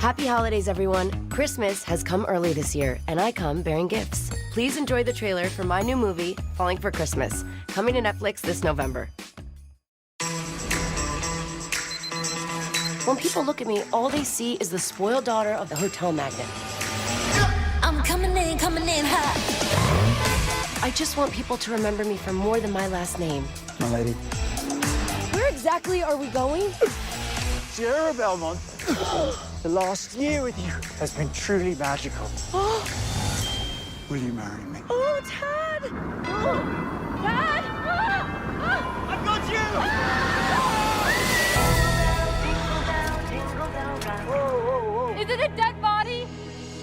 Happy holidays, everyone. Christmas has come early this year, and I come bearing gifts. Please enjoy the trailer for my new movie, Falling for Christmas, coming to Netflix this November. When people look at me, all they see is the spoiled daughter of the hotel magnate. I'm coming in hot. I just want people to remember me for more than my last name. My lady. Where exactly are we going? Sierra Belmont. The last year with you has been truly magical. Will you marry me? Oh, Dad! Oh, Dad! I've got you! Is it a dead body?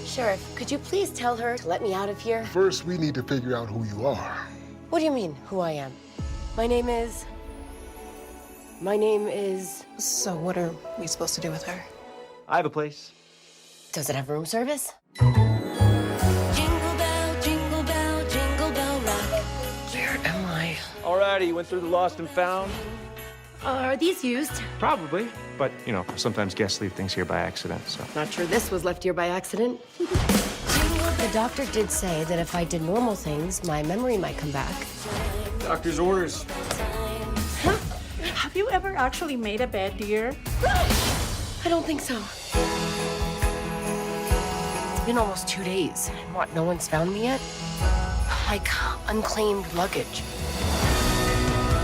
Sheriff, could you please tell her to let me out of here? First, we need to figure out who you are. What do you mean, who I am? My name is... So what are we supposed to do with her? I have a place. Does it have room service? Jingle bell, jingle bell, jingle bell rock. Where am I? Alrighty, you went through the lost and found? Are these used? Probably, but sometimes guests leave things here by accident, so. Not sure this was left here by accident. The doctor did say that if I did normal things, my memory might come back. Doctor's orders. Have you ever actually made a bed, dear? I don't think so. It's been almost 2 days. And what, no one's found me yet? Like unclaimed luggage.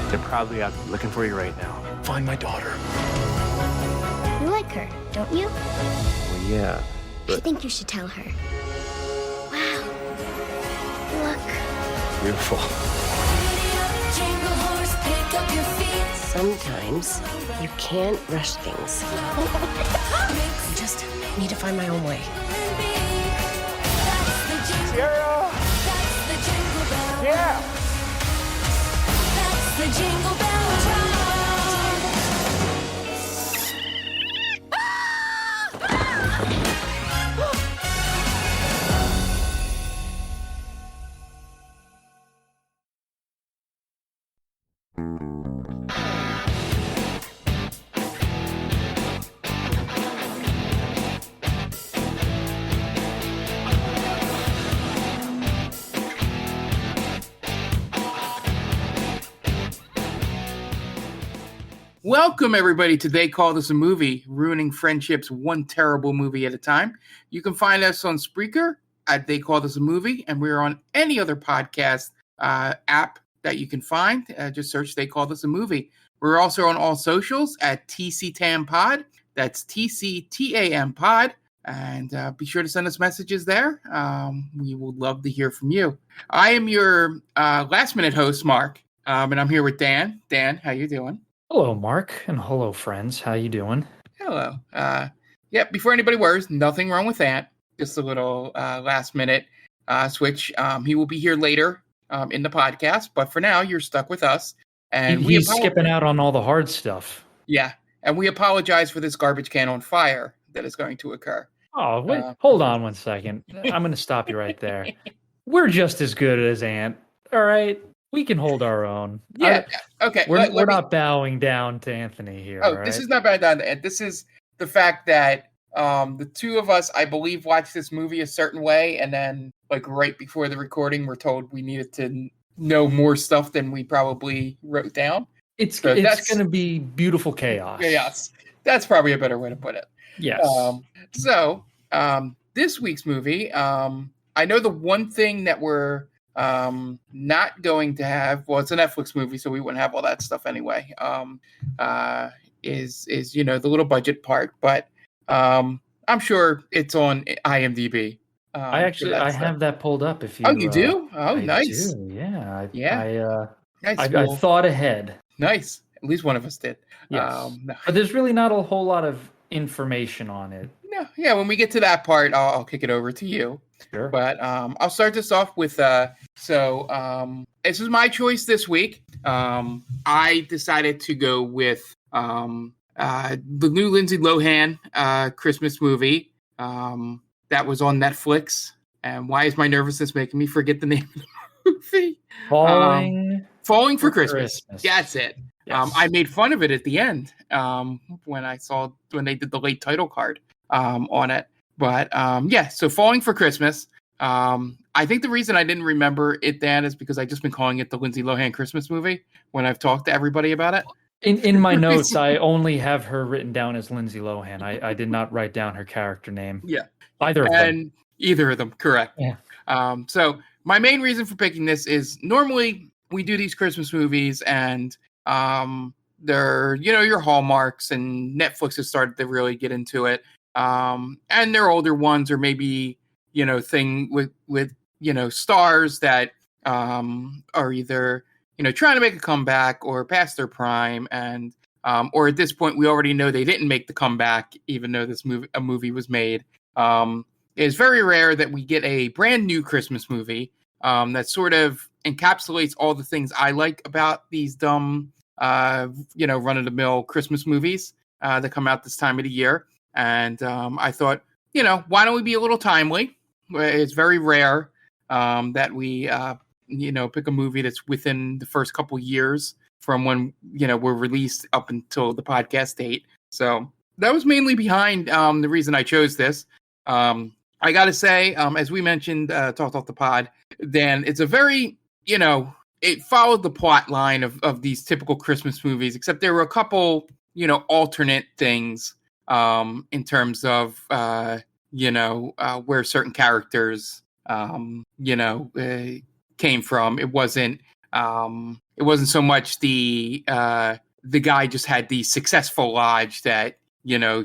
They're probably out looking for you right now. Find my daughter. You like her, don't you? Well, yeah. I think you should tell her. Wow. Look. Beautiful. Jingle horse, pick up your feet. Sometimes you can't rush things. You just need to find my own way. Sierra! That's the jingle bell. Yeah! That's the jingle bell rock. Welcome, everybody, to They Call This a Movie, ruining friendships one terrible movie at a time. You can find us on Spreaker at They Call This a Movie, and we're on any other podcast app that you can find. Just search They Call This a Movie. We're also on all socials at TCTAM Pod. That's TCTAM Pod. And be sure to send us messages there. We would love to hear from you. I am your last-minute host, Mark, and I'm here with Dan. Dan, how you doing? Hello, Mark, and hello, friends. How you doing? Hello. Before anybody worries, nothing wrong with that. Just a little last-minute switch. He will be here later in the podcast, but for now, you're stuck with us. And He's skipping out on all the hard stuff. Yeah, and we apologize for this garbage can on fire that is going to occur. Oh, wait, hold on one second. I'm going to stop you right there. We're just as good as Ant, all right? We can hold our own. Yeah, okay. We're not bowing down to Anthony here. Oh, right? This is not bowing down to Ant. This is the fact that the two of us, I believe, watched this movie a certain way, and then, like, right before the recording, we're told we needed to know more stuff than we probably wrote down. It's going to be beautiful chaos. Chaos. That's probably a better way to put it. Yes. This week's movie, I know the one thing that we're not going to have, well, it's a Netflix movie, so we wouldn't have all that stuff anyway, is the little budget part, but I'm sure it's on IMDb. I have that pulled up. If you, you do? Oh, nice. Do. Yeah. Nice. I thought ahead. Nice. At least one of us did. Yes. No. But there's really not a whole lot of information on it. No. Yeah. When we get to that part, I'll kick it over to you. Sure. But I'll start this off with this is my choice this week. I decided to go with the new Lindsay Lohan Christmas movie that was on Netflix. And why is my nervousness making me forget the name of the movie? Falling for Christmas. That's it. Yes. I made fun of it at the end when they did the late title card. on it. But yeah, so Falling for Christmas. I think the reason I didn't remember it then is because I just been calling it the Lindsay Lohan Christmas movie when I've talked to everybody about it. In my notes, I only have her written down as Lindsay Lohan. I did not write down her character name. Yeah. Either of them. Either of them, correct. Yeah. So my main reason for picking this is normally we do these Christmas movies and they're, your Hallmarks, and Netflix has started to really get into it. And they're older ones, or maybe, thing with stars that are either, trying to make a comeback or past their prime. And, or at this point, we already know they didn't make the comeback, even though a movie was made. It's very rare that we get a brand new Christmas movie that sort of encapsulates all the things I like about these dumb, run-of-the-mill Christmas movies that come out this time of the year. And I thought, why don't we be a little timely? It's very rare that we, pick a movie that's within the first couple years from when, we're released up until the podcast date. So that was mainly behind the reason I chose this. I got to say, as we mentioned, talked off the pod, then it's a very, it followed the plot line of these typical Christmas movies, except there were a couple, alternate things in terms of, where certain characters, came from. It wasn't so much the guy just had the successful lodge that,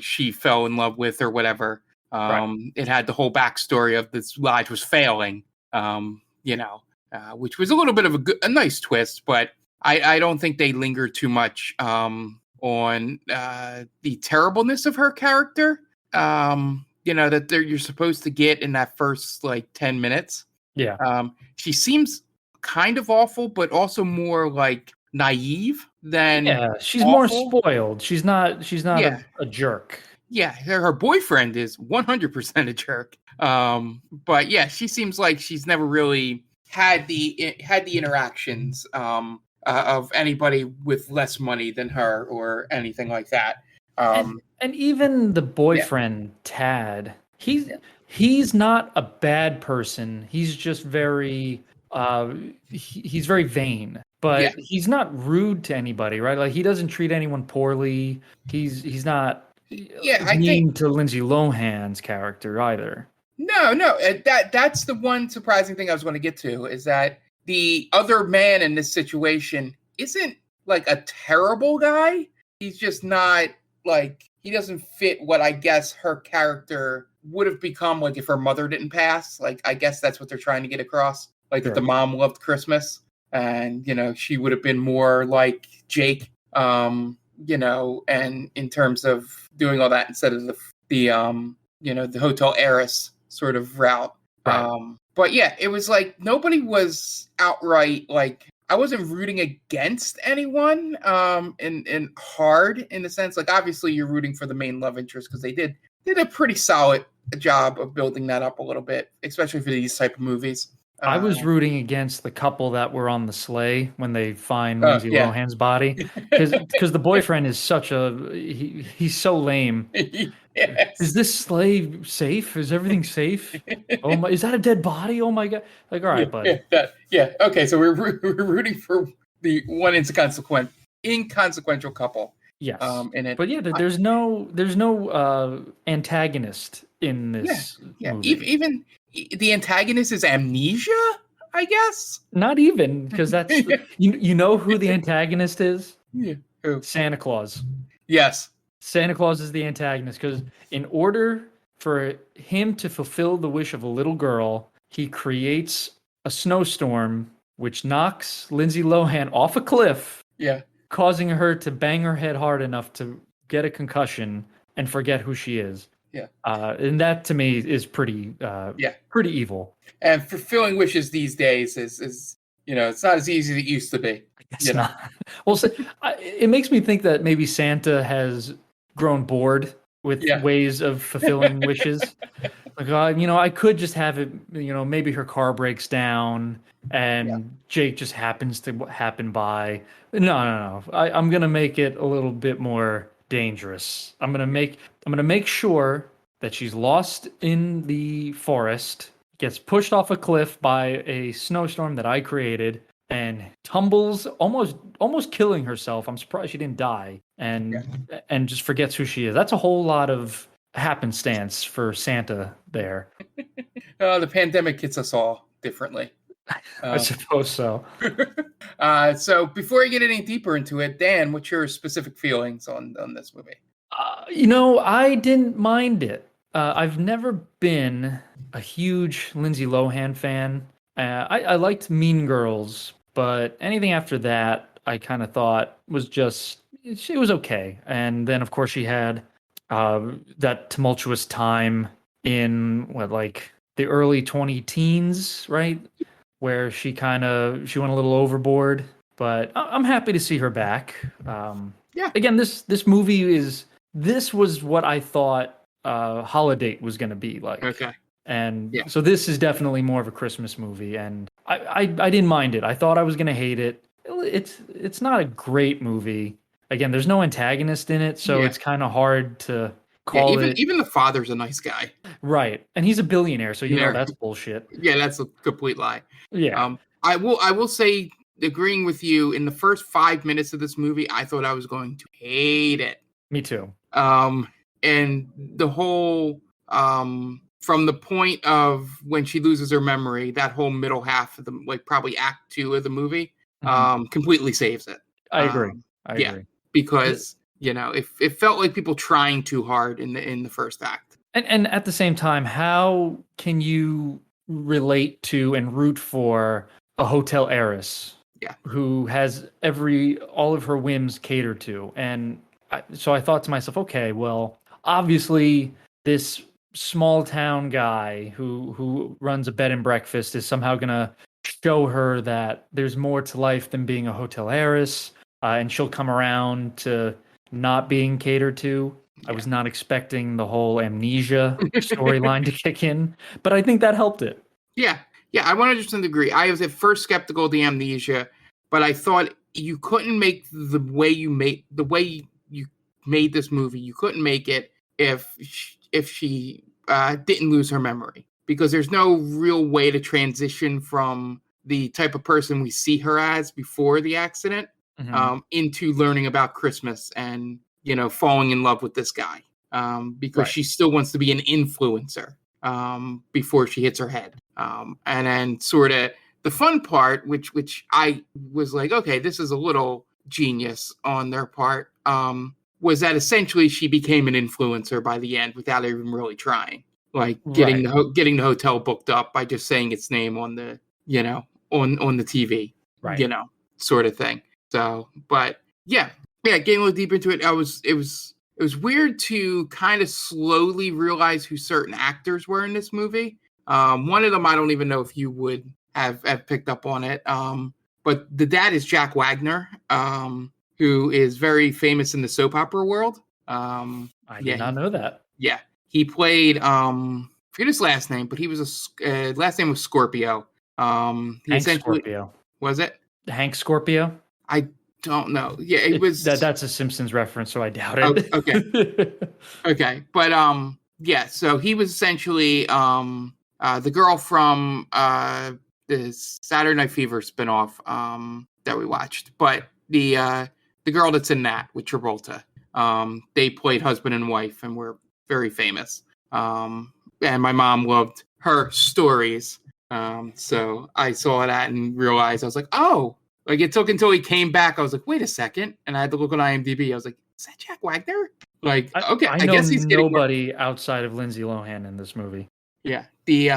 she fell in love with or whatever. Right. It had the whole backstory of this lodge was failing, which was a little bit of a nice twist, but I don't think they lingered too much on the terribleness of her character, that you're supposed to get in that first 10 minutes. Yeah. She seems kind of awful, but also more naive than she's awful. More spoiled. She's not a jerk. Yeah, her boyfriend is 100% a jerk. But yeah, she seems like she's never really had the interactions of anybody with less money than her or anything like that. And even the boyfriend, Tad, he's not a bad person. He's just very he's very vain. But he's not rude to anybody, right? He doesn't treat anyone poorly. He's not mean to Lindsay Lohan's character either. No, that's the one surprising thing I was going to get to, is that the other man in this situation isn't a terrible guy. He's just not he doesn't fit what I guess her character would have become if her mother didn't pass. I guess that's what they're trying to get across. Sure. That the mom loved Christmas and, she would have been more like Jake, and in terms of doing all that instead of the hotel heiress sort of route. Right. But yeah, it was nobody was outright I wasn't rooting against anyone and hard in the sense obviously you're rooting for the main love interest because they did a pretty solid job of building that up a little bit, especially for these type of movies. I was rooting against the couple that were on the sleigh when they find Lindsay Lohan's body, because the boyfriend is he's so lame. Yes. Is this sleigh safe? Is everything safe? Oh my! Is that a dead body? Oh my god! All right, buddy. Okay, so we're rooting for the one inconsequential couple. Yes. In it. But yeah, there's no antagonist in this. Movie. Even the antagonist is Amnesia, I guess. Not even, because that's you know who the antagonist is? Yeah. Who? Santa Claus. Yes. Santa Claus is the antagonist because in order for him to fulfill the wish of a little girl, he creates a snowstorm which knocks Lindsay Lohan off a cliff. Yeah. Causing her to bang her head hard enough to get a concussion and forget who she is. Yeah. And that to me is pretty pretty evil. And fulfilling wishes these days is it's not as easy as it used to be. I guess not. Well, so, it makes me think that maybe Santa has grown bored with ways of fulfilling wishes. I could just have it, maybe her car breaks down and Jake just happens to happen by. No. I'm going to make it a little bit more dangerous. I'm going to make sure that she's lost in the forest, gets pushed off a cliff by a snowstorm that I created, and tumbles, almost killing herself. I'm surprised she didn't die, and just forgets who she is. That's a whole lot of happenstance for Santa there. The pandemic hits us all differently. I suppose so. So before you get any deeper into it, Dan, what's your specific feelings on this movie? I didn't mind it. I've never been a huge Lindsay Lohan fan. I liked Mean Girls, but anything after that, I kind of thought was just, it was okay. And then, of course, she had that tumultuous time in the early 20-teens, right? Where she went a little overboard. But I'm happy to see her back. Again, this movie this was what I thought Holiday was going to be like. Okay. And so this is definitely more of a Christmas movie, and I didn't mind it. I thought I was going to hate it. It's not a great movie. Again, there's no antagonist in it, so it's kind of hard to call it. Even the father's a nice guy. Right. And he's a billionaire, so you know that's bullshit. Yeah, that's a complete lie. Yeah. I will say, agreeing with you, in the first 5 minutes of this movie, I thought I was going to hate it. Me too. And the whole from the point of when she loses her memory, that whole middle half of the probably act 2 of the movie completely saves it. I agree. I agree. Because it felt like people trying too hard in the first act. And at the same time, how can you relate to and root for a hotel heiress who has all of her whims catered to? And so I thought to myself, okay, well, obviously this small town guy who runs a bed and breakfast is somehow going to show her that there's more to life than being a hotel heiress, and she'll come around to not being catered to. I was not expecting the whole amnesia storyline to kick in, but I think that helped it. Yeah, I 100% agree. I was at first skeptical of the amnesia, but I thought you couldn't make the way you made this movie. You couldn't make it if she didn't lose her memory, because there's no real way to transition from the type of person we see her as before the accident into learning about Christmas and falling in love with this guy, because she still wants to be an influencer before she hits her head. And then sort of the fun part, which I was like, okay, this is a little genius on their part, was that essentially she became an influencer by the end without even really trying, getting the hotel booked up by just saying its name on the on the TV, sort of thing. So, but getting a little deep into it, it was weird to kind of slowly realize who certain actors were in this movie. One of them, I don't even know if you would have picked up on it. But the dad is Jack Wagner, who is very famous in the soap opera world. I did not know that. Yeah. He played, I forget his last name, but he was last name was Scorpio. Hank Scorpio. Was it? Hank Scorpio? I don't know. Yeah, it was. That's a Simpsons reference, so I doubt it. Oh, okay. Okay. But, so he was essentially the girl from the Saturday Night Fever spinoff that we watched. But the girl that's in that with Travolta, they played husband and wife and were very famous. And my mom loved her stories. So I saw that and realized, I was like, oh, it took until he came back. I was like, wait a second. And I had to look on IMDb. I was like, is that Jack Wagner? Okay, I guess he's nobody outside of Lindsay Lohan in this movie. Yeah. The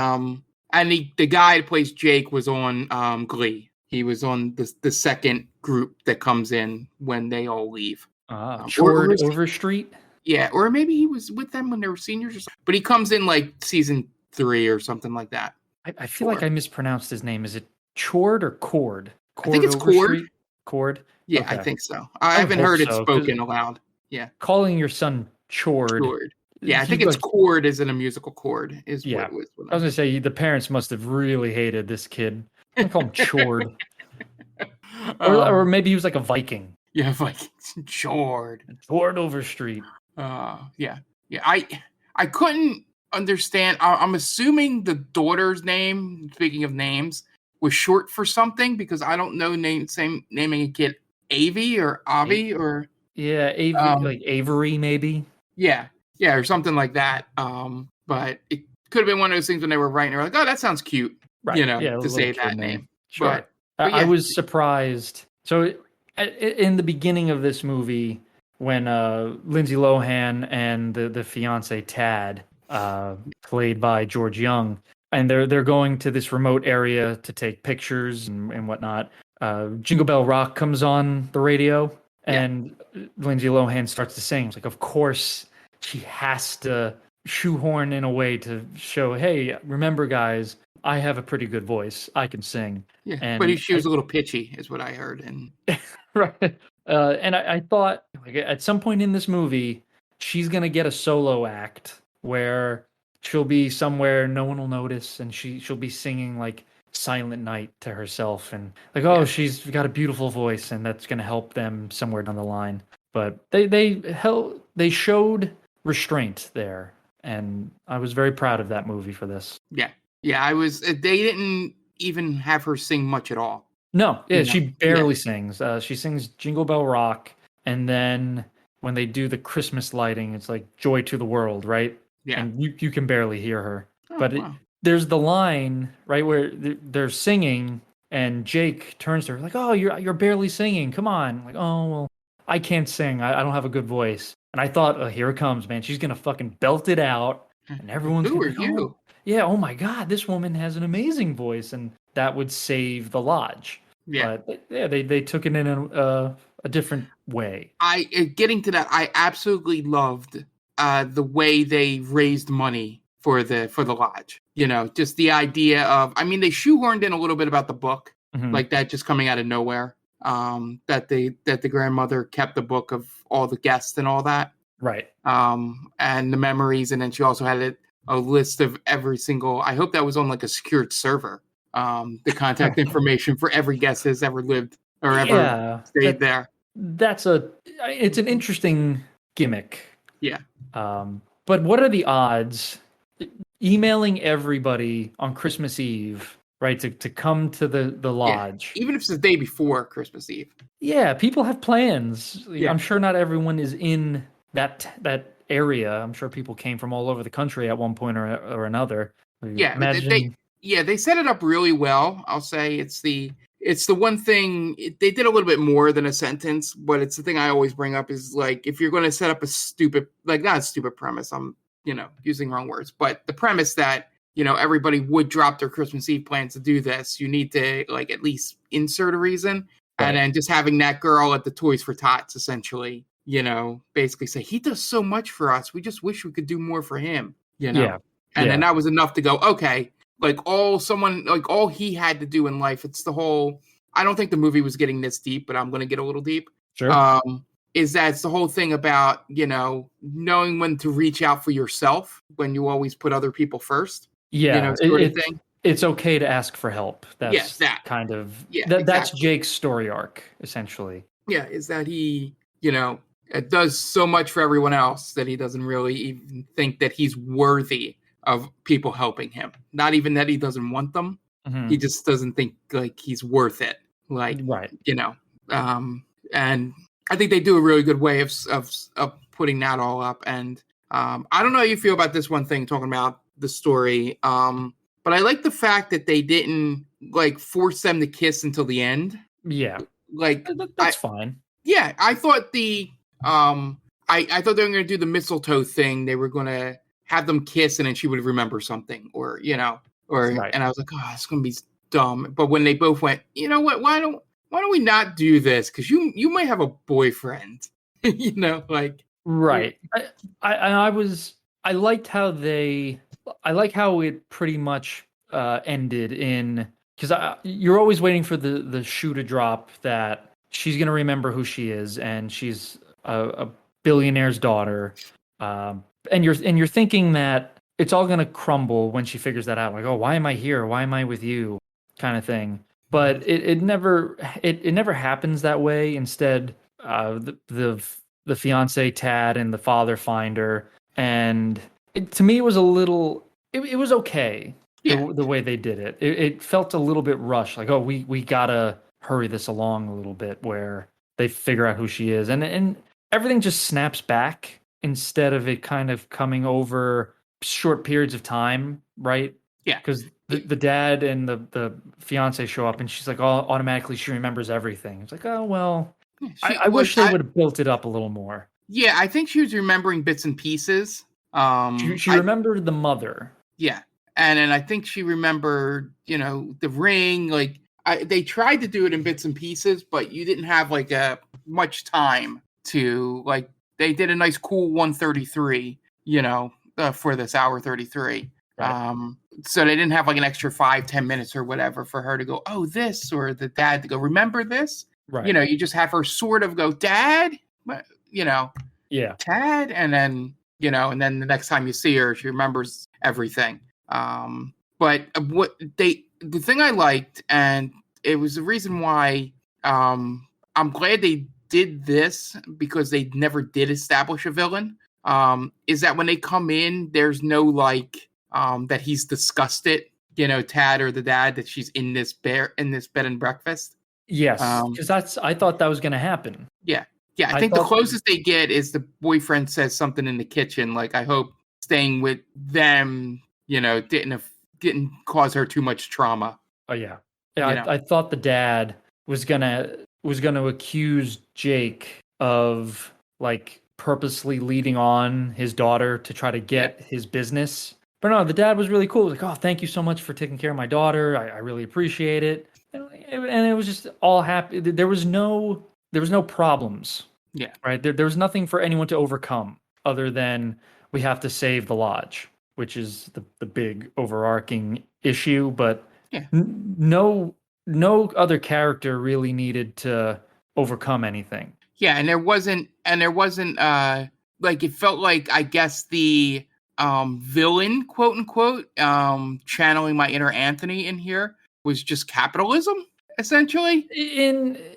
guy who plays Jake was on Glee. He was on the second group that comes in when they all leave. Chord Overstreet? Yeah, or maybe he was with them when they were seniors or something. But he comes in season 3 or something like that. I feel like I mispronounced his name. Is it Chord or Cord? I think it's Cord. Cord? Yeah, okay. I think so. I haven't heard it spoken aloud. Yeah. Calling your son Chord. Yeah, I think it's chord as in a musical chord. What it was. I was going to say, the parents must have really hated this kid. I call him Chord. Or maybe he was like a Viking. Yeah, Viking. Chord. Chord Overstreet. Yeah. I couldn't understand. I'm assuming the daughter's name, speaking of names, was short for something because I don't know naming a kid Avi or Avi or Yeah, like Avery maybe. yeah, or something like that. But it could have been one of those things when they were writing. They're like, oh, that sounds cute, Right. you know, Yeah, a to little say kid that name. name. Sure. But I yeah. was surprised. So in the beginning of this movie, when Lindsay Lohan and the fiance Tad, played by George Young, and they're going to this remote area to take pictures and whatnot. Jingle Bell Rock comes on the radio, and Lindsay Lohan starts to sing. It's like, of course, she has to shoehorn in a way to show, hey, remember, guys, I have a pretty good voice. I can sing. Yeah, And but she was a little pitchy, is what I heard. And right. And I thought, like, at some point in this movie, she's gonna get a solo act where she'll be somewhere no one will notice, and she'll be singing like Silent Night to herself, and like, oh, she's got a beautiful voice, and that's gonna help them somewhere down the line. But they showed restraint there, and I was very proud of that movie for this. yeah, I was. They didn't even have her sing much at all. No, yeah, You she know, barely sings. She sings Jingle Bell Rock, and then when they do the Christmas lighting, it's like Joy to the World, right? Yeah. And you can barely hear her. Oh, But wow. there's the line, right, where they're singing, and Jake turns to her like, oh, you're barely singing. Come on. Like, oh, well, I can't sing. I don't have a good voice. And I thought, oh, here it comes, man. She's going to fucking belt it out, and everyone's Who going are to you? yeah, oh my God, this woman has an amazing voice, and that would save the lodge. Yeah. But yeah, they took it in a different way. Getting to that, I absolutely loved the way they raised money for the lodge. You know, just the idea of, I mean, they shoehorned in a little bit about the book, Mhm. like that just coming out of nowhere. That the grandmother kept the book of all the guests and all that. Right. And the memories, and then she also had a list of every single. I hope that was on like a secured server. The contact information for every guest that's ever lived or ever stayed there. It's an interesting gimmick. Yeah. But what are the odds emailing everybody on Christmas Eve, right, to come to the lodge? Even if it's the day before Christmas Eve. Yeah, people have plans. Yeah. I'm sure not everyone is in that area. I'm sure people came from all over the country at one point or another. Yeah, Imagine. they set it up really well. I'll say it's the one thing they did a little bit more than a sentence, but it's the thing I always bring up is like, if you're going to set up a stupid, like not a stupid premise, I'm, using wrong words, but the premise that, everybody would drop their Christmas Eve plans to do this, you need to like at least insert a reason. Right. And then just having that girl at the Toys for Tots essentially, basically say, he does so much for us. We just wish we could do more for him, Yeah. And then that was enough to go, okay, like all he had to do in life. It's the whole, I don't think the movie was getting this deep, but I'm going to get a little deep. Sure. Is that it's the whole thing about, knowing when to reach out for yourself when you always put other people first. Yeah. Sort of thing. It's okay to ask for help. That's that. kind of, Yeah, that's exactly. Jake's story arc, essentially. Yeah, is that he, does so much for everyone else that he doesn't really even think that he's worthy of people helping him. Not even that he doesn't want them. Mhm. He just doesn't think like he's worth it. Like, Right. And I think they do a really good way of putting that all up. And I don't know how you feel about this one thing, talking about the story. But I like the fact that they didn't like force them to kiss until the end. Yeah. Like That's fine. yeah, I thought I thought they were going to do the mistletoe thing. They were going to have them kiss, and then she would remember something, or Right. And I was like, oh, it's going to be dumb. But when they both went, you know what? Why don't we not do this? Because you might have a boyfriend, like Right. I liked how it pretty much ended in, because you're always waiting for the shoe to drop that she's gonna remember who she is, and she's a billionaire's daughter, and you're thinking that it's all gonna crumble when she figures that out, like, oh, why am I here? Why am I with you? Kind of thing. But it never happens that way. Instead, the fiance Tad and the father find her, and to me, it was a little. It was okay. Yeah. The way they did it. It felt a little bit rushed. Like, oh, we gotta hurry this along a little bit, where they figure out who she is, and everything just snaps back instead of it kind of coming over short periods of time, right? Yeah. Because the dad and the fiance show up, and she's like, oh, automatically she remembers everything. It's like, oh well, I wish they would have built it up a little more. Yeah, I think she was remembering bits and pieces. She remembered the mother. Yeah, and then I think she remembered, the ring. Like they tried to do it in bits and pieces, but you didn't have like much time to like. They did a nice cool 133, for this hour 33. Right. So they didn't have like an extra 5-10 minutes or whatever for her to go, oh, this, or the dad to go, remember this? Right. You just have her sort of go, Dad, Yeah. Tad, and then the next time you see her, she remembers everything. But the thing I liked, and it was the reason why I'm glad they did this, because they never did establish a villain, is that when they come in, there's no like that he's disgusted, Tad or the dad, that she's in this bed and breakfast. Yes, because I thought that was going to happen. Yeah. Yeah, I think the closest they get is the boyfriend says something in the kitchen, like, I hope staying with them, didn't cause her too much trauma. Oh yeah. Yeah, I thought the dad was gonna accuse Jake of like purposely leading on his daughter to try to get his business. But no, the dad was really cool. Like, oh, thank you so much for taking care of my daughter. I really appreciate it. And it was just all happy. There was no problems. Yeah. Right. There was nothing for anyone to overcome other than we have to save the lodge, which is the big overarching issue. But no other character really needed to overcome anything. Yeah, and there wasn't like, it felt like, I guess, the villain, quote unquote, channeling my inner Anthony in here, was just capitalism, essentially.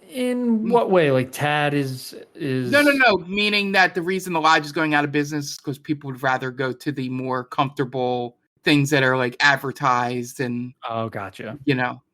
In what way? Like Tad is No, meaning that the reason the lodge is going out of business is because people would rather go to the more comfortable things that are like advertised and gotcha.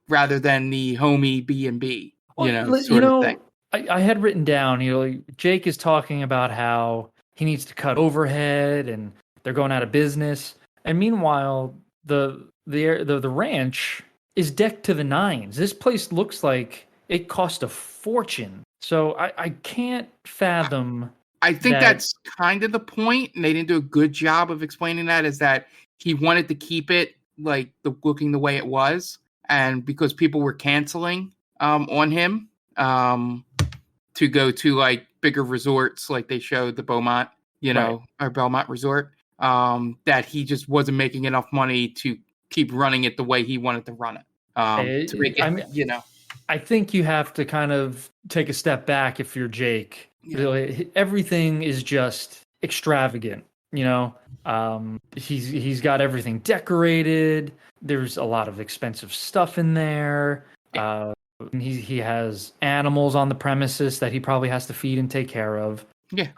Rather than the homey B&B, sort of thing. I had written down, Jake is talking about how he needs to cut overhead and they're going out of business. And meanwhile, the ranch is decked to the nines. This place looks like it cost a fortune. So I can't fathom. I think that's kind of the point, and they didn't do a good job of explaining that, is that he wanted to keep it like looking the way it was. And because people were canceling on him to go to like bigger resorts, like they showed the Beaumont, or Belmont Resort, that he just wasn't making enough money to keep running it the way he wanted to run it. To make it, I think you have to kind of take a step back if you're Jake. Yeah. Everything is just extravagant, He's got everything decorated. There's a lot of expensive stuff in there. He has animals on the premises that he probably has to feed and take care of. Yeah.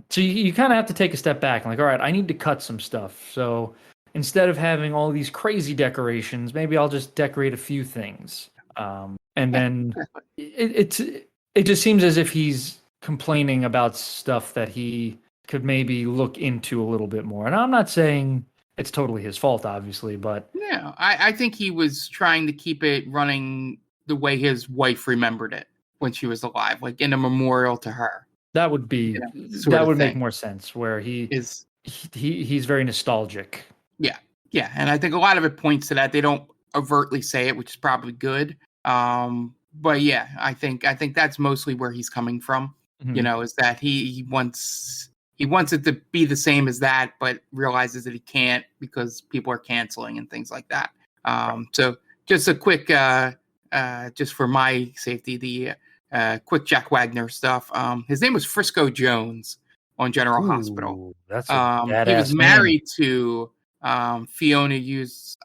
So you kind of have to take a step back and like, all right, I need to cut some stuff. So instead of having all these crazy decorations, maybe I'll just decorate a few things. And then it just seems as if he's complaining about stuff that he could maybe look into a little bit more. And I'm not saying it's totally his fault, obviously, but yeah, I think he was trying to keep it running the way his wife remembered it when she was alive, like in a memorial to her. That would be that would make more sense. Where he's very nostalgic. Yeah, and I think a lot of it points to that. They don't overtly say it, which is probably good. But yeah, I think that's mostly where he's coming from. Mm-hmm. Is that he wants it to be the same as that, but realizes that he can't because people are canceling and things like that. So just a quick, just for my safety, the quick Jack Wagner stuff. His name was Frisco Jones on General Hospital. That's a he was married to Fiona Yu's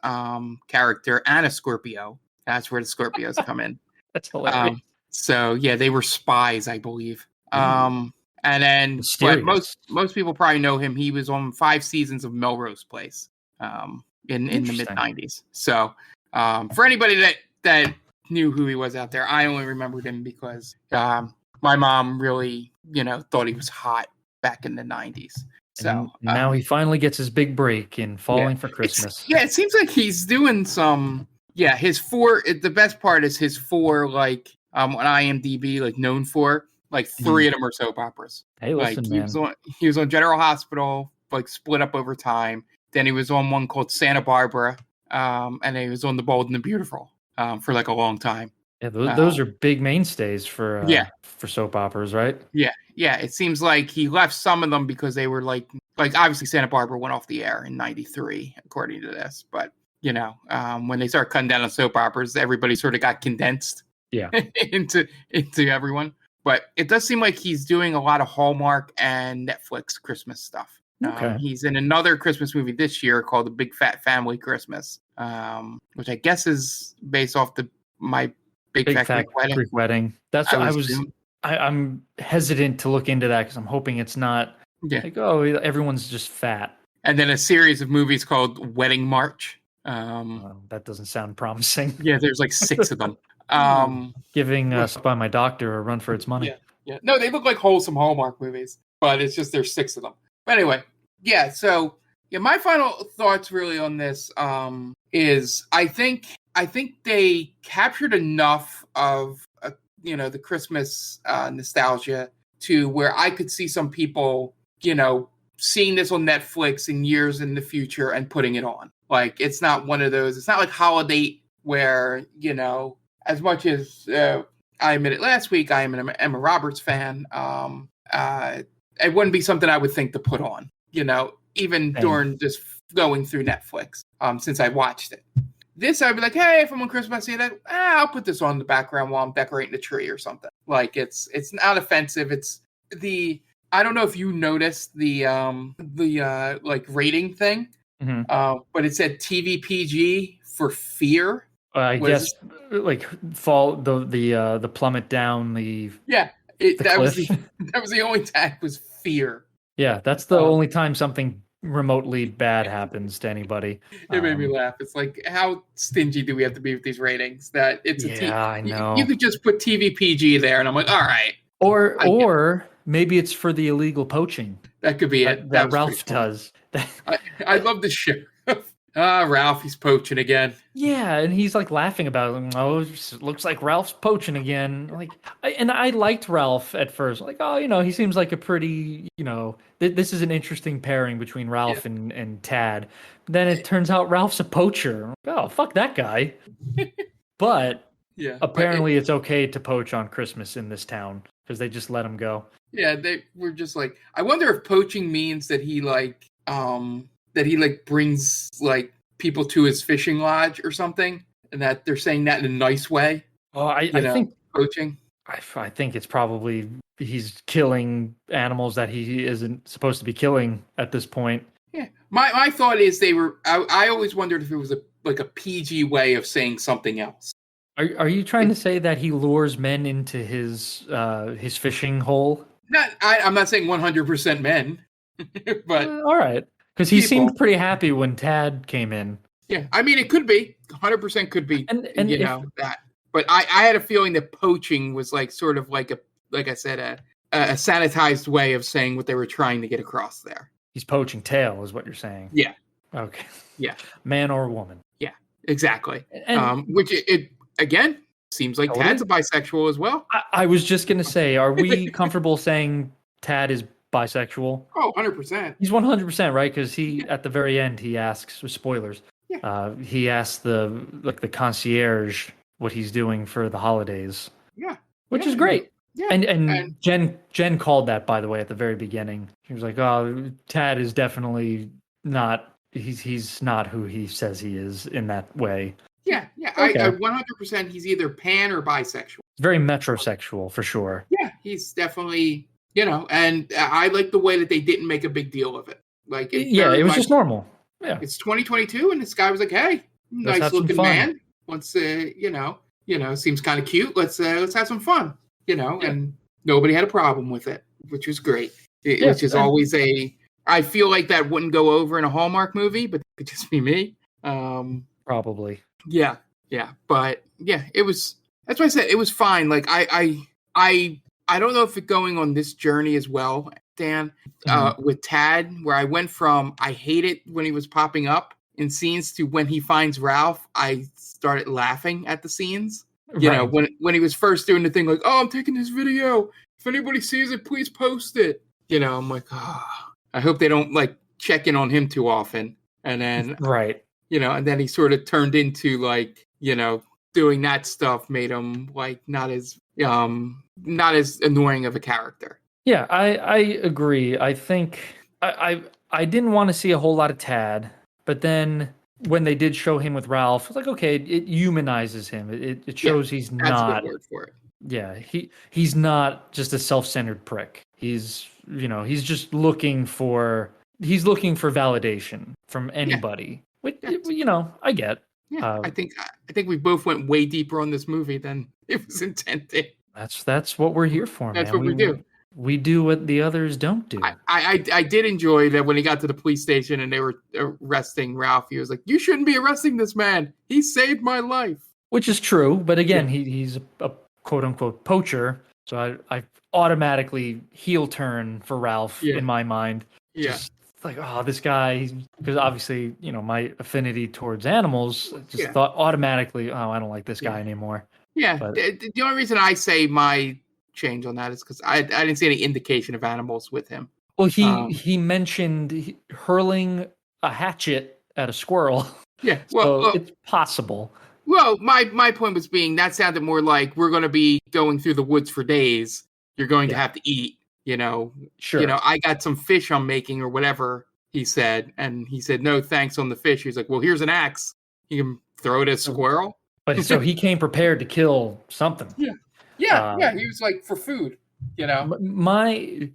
character, Anna Scorpio. That's where the Scorpios come in. That's hilarious. So yeah, they were spies, I believe. And then, but Mysterious. most people probably know him. He was on 5 seasons of Melrose Place in the mid Interesting. 90s. So for anybody that knew who he was out there, I only remembered him because my mom really, thought he was hot back in the 90s. So And now he finally gets his big break in Falling for it's- Christmas. it seems like he's doing some. Yeah, his 4. The best part is his 4, like on IMDb, like known for. Like 3 of them are soap operas. Hey, Like listen, he man. was on General Hospital, like split up over time. Then he was on one called Santa Barbara, and then he was on The Bold and the Beautiful for like a long time. Yeah, those are big mainstays for soap operas, right? Yeah. It seems like he left some of them because they were like obviously Santa Barbara went off the air in '93, according to this. But when they start cutting down on soap operas, everybody sort of got condensed. Yeah. into everyone. But it does seem like he's doing a lot of Hallmark and Netflix Christmas stuff. Okay. He's in another Christmas movie this year called The Big Fat Family Christmas, which I guess is based off my Big Fat Greek Wedding. Greek Wedding. That's I what would assume. I'm hesitant to look into that because I'm hoping it's not like, oh, everyone's just fat. And then a series of movies called Wedding March. That doesn't sound promising. Yeah, there's like 6 of them. Giving us by my doctor a run for its money. Yeah. No, they look like wholesome Hallmark movies, but it's just there's 6 of them. But anyway, yeah. So my final thoughts really on this is I think they captured enough of the Christmas nostalgia to where I could see some people seeing this on Netflix in years in the future and putting it on. Like it's not one of those. It's not like Holiday where as much as I admitted last week, I am an Emma Roberts fan. It wouldn't be something I would think to put on, even during just going through Netflix, since I watched it. This, I'd be like, hey, if I'm on Christmas, I see that, I'll put this on in the background while I'm decorating the tree or something. Like, it's not offensive. It's I don't know if you noticed the like rating thing, but it said TV PG for fear. I guess like fall the plummet down the that was cliff. that was the only tag was fear. Yeah, that's the only time something remotely bad happens to anybody. It made me laugh. It's like, how stingy do we have to be with these ratings? That it's I know. You could just put TV PG there, and I'm like, all right. Or maybe it's for the illegal poaching. That could be it. That Ralph does. I love the show. Ralph, he's poaching again. Yeah, and he's like laughing about it. Oh, it looks like Ralph's poaching again. Like, I liked Ralph at first. Like, oh, he seems like a pretty, this is an interesting pairing between Ralph and Tad. Then it turns out Ralph's a poacher. Oh, fuck that guy. But apparently it's okay to poach on Christmas in this town because they just let him go. Yeah, they were just like, I wonder if poaching means that he brings like people to his fishing lodge or something, and that they're saying that in a nice way. Oh, I think poaching. I think it's probably he's killing animals that he isn't supposed to be killing at this point. Yeah, my thought is they were. I always wondered if it was a PG way of saying something else. Are you trying to say that he lures men into his fishing hole? I'm not saying 100% men, but all right. Because he seemed pretty happy when Tad came in. Yeah, I mean, it could be 100% could be, and that. But I had a feeling that poaching was like sort of like I said, a sanitized way of saying what they were trying to get across there. He's poaching tail, is what you're saying. Yeah. Okay. Yeah. Man or woman. Yeah. Exactly. And, which it again seems like Tad's a bisexual as well. I was just gonna say, are we comfortable saying Tad is bisexual? Oh, 100%. He's 100%, right? Because he at the very end he asks, with spoilers. Yeah. He asks the concierge what he's doing for the holidays. Yeah. Which is great. Yeah. And Jen called that, by the way, at the very beginning. She was like, "Oh, Tad is definitely not. He's not who he says he is in that way." Yeah. Okay. I 100%. He's either pan or bisexual. Very metrosexual for sure. Yeah, he's definitely. And I like the way that they didn't make a big deal of it. Like, it was just normal. Yeah, it's 2022, and this guy was like, "Hey, nice looking man. Let's, seems kind of cute. Let's have some fun." And nobody had a problem with it. which was great. Yeah, Which is always I feel like that wouldn't go over in a Hallmark movie, but it could just be me. Probably. Yeah, but yeah, it was. That's why I said it was fine. Like I don't know if it going on this journey as well, Dan, with Tad, where I went from I hate it when he was popping up in scenes to when he finds Ralph, I started laughing at the scenes. You know, when he was first doing the thing like, oh, I'm taking this video. If anybody sees it, please post it. You know, I'm like, I hope they don't like check in on him too often. And then, you know, and then he sort of turned into like, you know, doing that stuff made him like not as annoying of a character. Yeah, I agree. I think I didn't want to see a whole lot of Tad, but then when they did show him with Ralph, it's like, okay, it humanizes him. It shows he's that's not. a good word for it. Yeah, he's not just a self-centered prick. He's just looking for validation from anybody. Which, you know, I get. Yeah, I think we both went way deeper on this movie than it was intended. That's what we're here for, man. That's what we do. We do what the others don't do. I did enjoy that when he got to the police station and they were arresting Ralph. He was like, "You shouldn't be arresting this man. He saved my life." Which is true, but again, he's a quote unquote poacher. So I automatically heel turn for Ralph in my mind. Yeah. Just like, oh, this guy, because obviously, you know, my affinity towards animals, just thought automatically, oh, I don't like this guy anymore. Yeah. But the only reason I say my change on that is because I didn't see any indication of animals with him. Well, he mentioned hurling a hatchet at a squirrel. Yeah. Well, it's possible. Well, my point was being that sounded more like we're going to be going through the woods for days. You're going to have to eat, you know. Sure. You know, I got some fish I'm making or whatever, he said. And he said, no, thanks on the fish. He's like, well, here's an axe. You can throw it at a squirrel. But so he came prepared to kill something. Yeah. He was like, for food, you know. My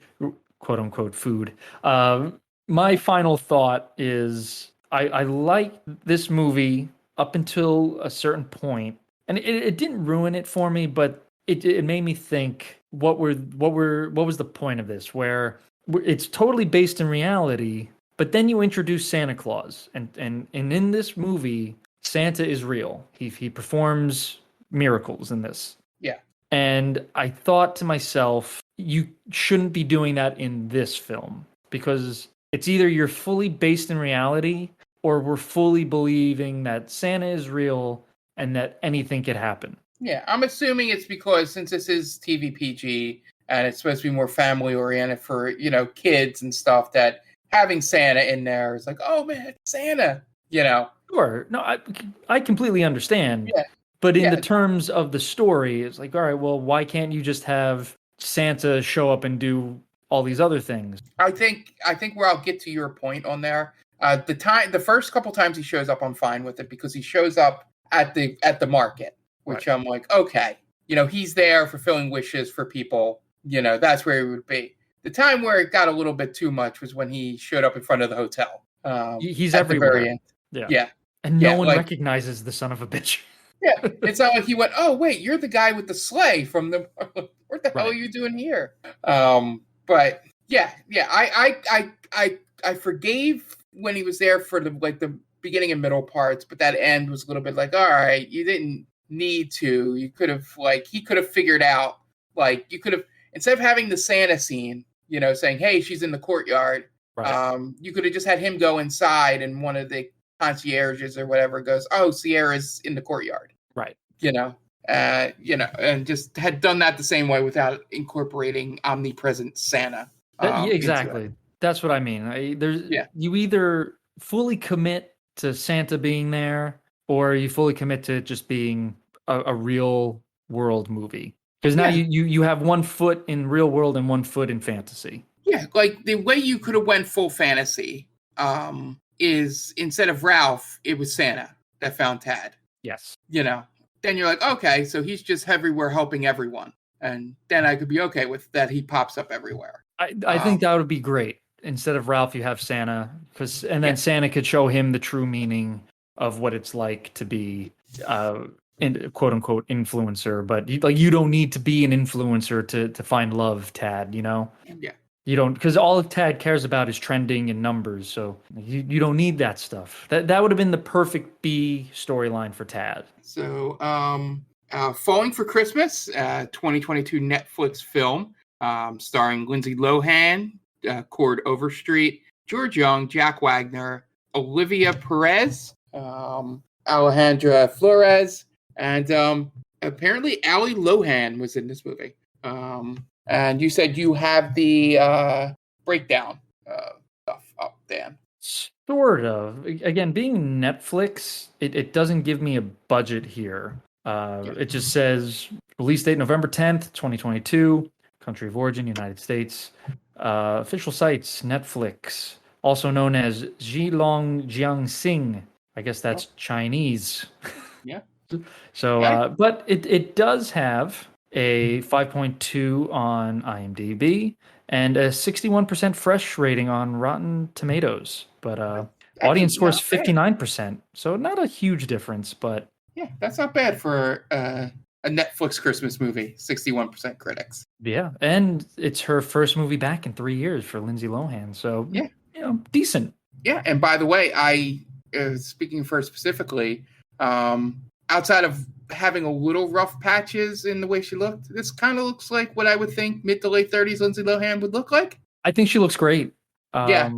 quote unquote food. My final thought is I like this movie up until a certain point, and it didn't ruin it for me, but it made me think what was the point of this, where it's totally based in reality, but then you introduce Santa Claus, and in this movie Santa is real. He performs miracles in this. Yeah. And I thought to myself, you shouldn't be doing that in this film, because it's either you're fully based in reality or we're fully believing that Santa is real and that anything could happen. Yeah, I'm assuming it's because since this is TV PG and it's supposed to be more family oriented for, you know, kids and stuff, that having Santa in there is like, oh man, Santa, you know. Sure. No, I completely understand. Yeah. But in the terms of the story, it's like, all right, well, why can't you just have Santa show up and do all these other things? I think where I'll get to your point on there. The first couple times he shows up, I'm fine with it because he shows up at the market, which I'm like, okay, you know, he's there fulfilling wishes for people. You know, that's where he would be. The time where it got a little bit too much was when he showed up in front of the hotel. He's at everywhere. The very end. Yeah. And no one recognizes the son of a bitch. Yeah, it's not like he went, oh, wait, you're the guy with the sleigh from the... What the hell are you doing here? But, yeah, I forgave when he was there for the beginning and middle parts, but that end was a little bit like, all right, you didn't need to. You could have, he could have figured out, you could have, instead of having the Santa scene, you know, saying, hey, she's in the courtyard, you could have just had him go inside and one of the concierges or whatever goes, oh, Sierra's in the courtyard. Right. You know, and just had done that the same way without incorporating omnipresent Santa. Exactly. That's what I mean. You either fully commit to Santa being there or you fully commit to just being a real world movie. Because now you have 1 foot in real world and 1 foot in fantasy. Yeah, like the way you could have went full fantasy is instead of Ralph, it was Santa that found Tad. Yes. You know, then you're like, okay, so he's just everywhere helping everyone. And then I could be okay with that he pops up everywhere. I think that would be great. Instead of Ralph, you have Santa. Then Santa could show him the true meaning of what it's like to be quote unquote influencer, but you don't need to be an influencer to find love, Tad. You know. Yeah. You don't, because all Tad cares about is trending and numbers. So you don't need that stuff. That would have been the perfect B storyline for Tad. So, Falling for Christmas, 2022 Netflix film, starring Lindsay Lohan, Cord Overstreet, George Young, Jack Wagner, Olivia Perez, Alejandra Flores, and apparently Ali Lohan was in this movie. And you said you have the breakdown stuff up, Dan. Sort of. Again, being Netflix, it doesn't give me a budget here. It just says release date November 10th, 2022, country of origin, United States. Official sites, Netflix, also known as Zhilong Jiangxing. I guess that's Chinese. Yeah. So, but it does have a 5.2 on IMDb and a 61% fresh rating on Rotten Tomatoes. But audience score is 59%, so not a huge difference. But yeah, that's not bad for a Netflix Christmas movie. 61% critics. Yeah, and it's her first movie back in 3 years for Lindsay Lohan. So yeah, decent. Yeah, and by the way, I speaking for her specifically, outside of having a little rough patches in the way she looked, this kind of looks like what I would think mid to late 30s Lindsay Lohan would look like. I think she looks great. Yeah.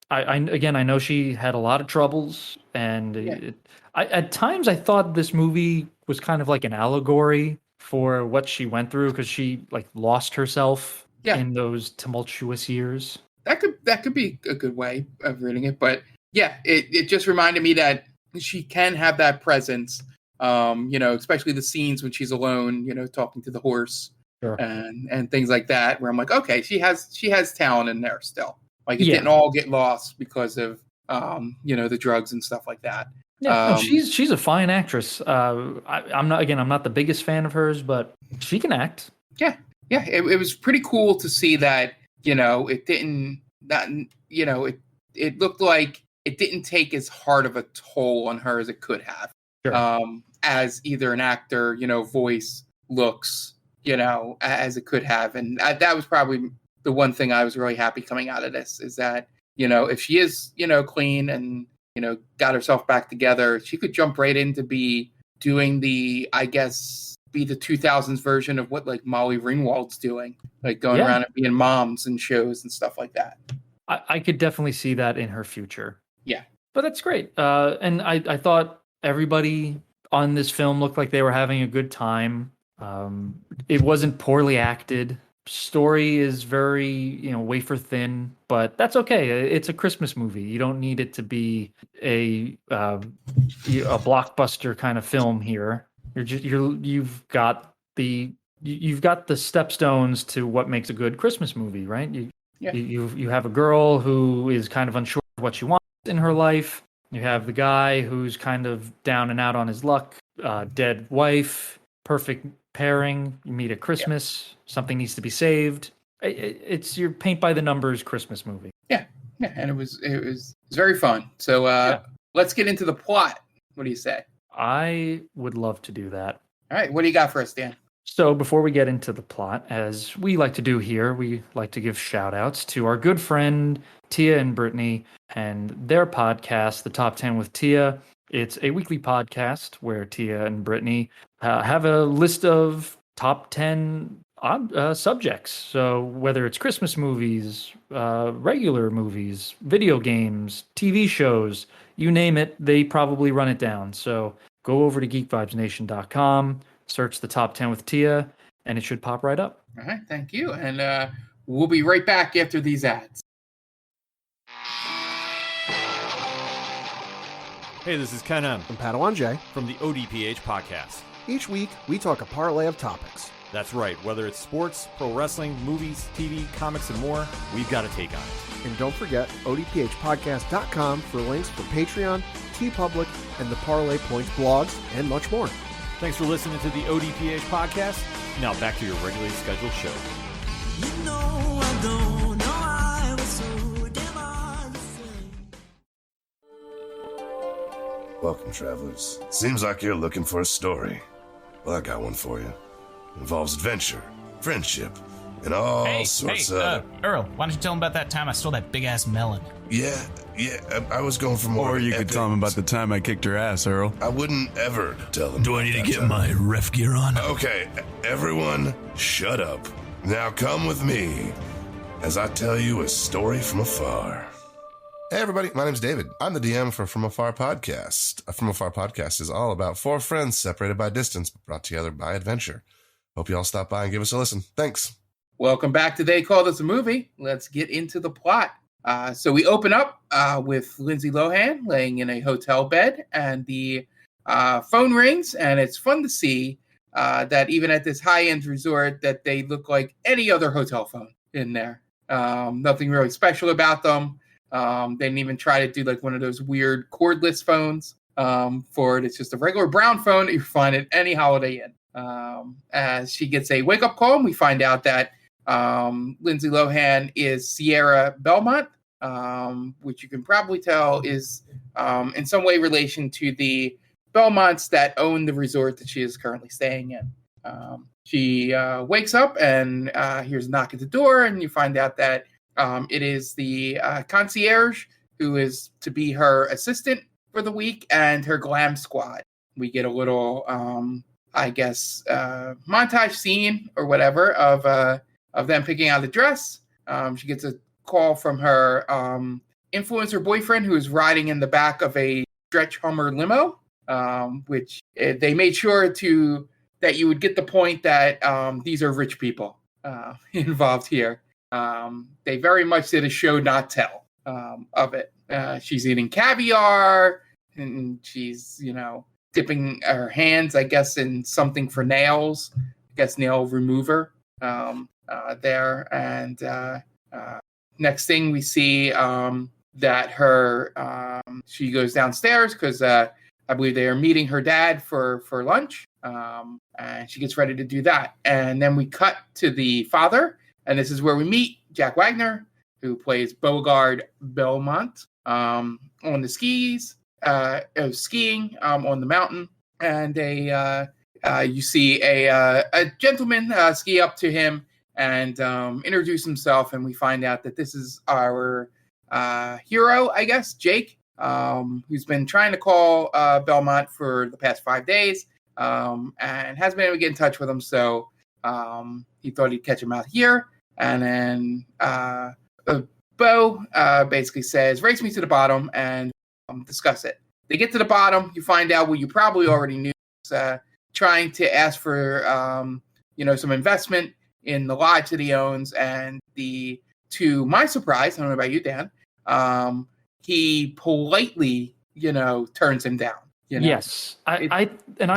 I know she had a lot of troubles, and at times I thought this movie was kind of like an allegory for what she went through, because she lost herself in those tumultuous years. That could be a good way of reading it, but yeah, it just reminded me that she can have that presence. Especially the scenes when she's alone, talking to the horse, sure, and things like that, where I'm like, okay, she has talent in there still. It didn't all get lost because of the drugs and stuff like that. Yeah, no, she's a fine actress. I'm not the biggest fan of hers, but she can act. Yeah. It was pretty cool to see that. It didn't. It looked like it didn't take as hard of a toll on her as it could have. Sure. As either an actor, voice, looks, as it could have. And that was probably the one thing I was really happy coming out of this, is that, if she is, clean and, got herself back together, she could jump right into be doing the 2000s version of what Molly Ringwald's doing, going around and being moms and shows and stuff like that. I could definitely see that in her future. Yeah. But that's great. And I thought everybody on this film looked like they were having a good time. It wasn't poorly acted. Story is very, wafer thin, but that's okay. It's a Christmas movie. You don't need it to be a blockbuster kind of film here. You've got the stepstones to what makes a good Christmas movie, right? You have a girl who is kind of unsure of what she wants in her life. You have the guy who's kind of down and out on his luck, dead wife, perfect pairing. You meet at Christmas, something needs to be saved. It's your paint by the numbers Christmas movie. Yeah, and it was very fun. So let's get into the plot. What do you say? I would love to do that. All right, what do you got for us, Dan? So before we get into the plot, as we like to do here, we like to give shout outs to our good friend Tia and Brittany and their podcast, The Top 10 with Tia. It's a weekly podcast where Tia and Brittany have a list of top 10 subjects. So whether it's Christmas movies, regular movies, video games, TV shows, you name it, they probably run it down. So go over to geekvibesnation.com, search The Top 10 with Tia, and it should pop right up. All right, thank you. And we'll be right back after these ads. Hey, this is Ken M. And Padawan J. from the ODPH podcast. Each week, we talk a parlay of topics. That's right. Whether it's sports, pro wrestling, movies, TV, comics, and more, we've got a take on it. And don't forget, odphpodcast.com for links for Patreon, TeePublic, and the Parlay Points blogs, and much more. Thanks for listening to the ODPH podcast. Now back to your regularly scheduled show. Welcome, travelers. Seems like you're looking for a story. Well, I got one for you. Involves adventure, friendship, and all sorts of... Earl, why don't you tell him about that time I stole that big-ass melon? Yeah, I was going for more... Or you could tell him about the time I kicked her ass, Earl. I wouldn't ever tell them. Do I need to get my ref gear on? Okay, everyone, shut up. Now come with me as I tell you a story from afar. Hey everybody, my name's David. I'm the DM for From Afar Podcast. A From Afar Podcast is all about four friends separated by distance, but brought together by adventure. Hope you all stop by and give us a listen. Thanks. Welcome back to They Call This a Movie. Let's get into the plot. So we open up with Lindsay Lohan laying in a hotel bed, and the phone rings, and it's fun to see that even at this high-end resort that they look like any other hotel phone in there. Nothing really special about them. They didn't even try to do like one of those weird cordless phones for it. It's just a regular brown phone that you find at any Holiday Inn. As she gets a wake-up call, and we find out that Lindsay Lohan is Sierra Belmont, which you can probably tell is in some way relation to the Belmonts that own the resort that she is currently staying in. She wakes up and hears a knock at the door, and you find out that it is the concierge who is to be her assistant for the week and her glam squad. We get a little, montage scene or whatever of them picking out a dress. She gets a call from her influencer boyfriend who is riding in the back of a stretch Hummer limo, which they made sure that you would get the point that these are rich people involved here. They very much did a show not tell of it. She's eating caviar, and she's, dipping her hands, I guess, in something for nails. I guess nail remover there. And next thing we see that she goes downstairs because I believe they are meeting her dad for lunch. And she gets ready to do that. And then we cut to the father. And this is where we meet Jack Wagner, who plays Beauregard Belmont on the skiing on the mountain. And you see a gentleman ski up to him and introduce himself. And we find out that this is our hero, I guess, Jake, who's been trying to call Belmont for the past 5 days and hasn't been able to get in touch with him. So he thought he'd catch him out here. And then Bo basically says, race me to the bottom and discuss it. They get to the bottom. You find out what you probably already knew. Trying to ask for, some investment in the lodge that he owns. And to my surprise, I don't know about you, Dan, he politely, turns him down. Yes. I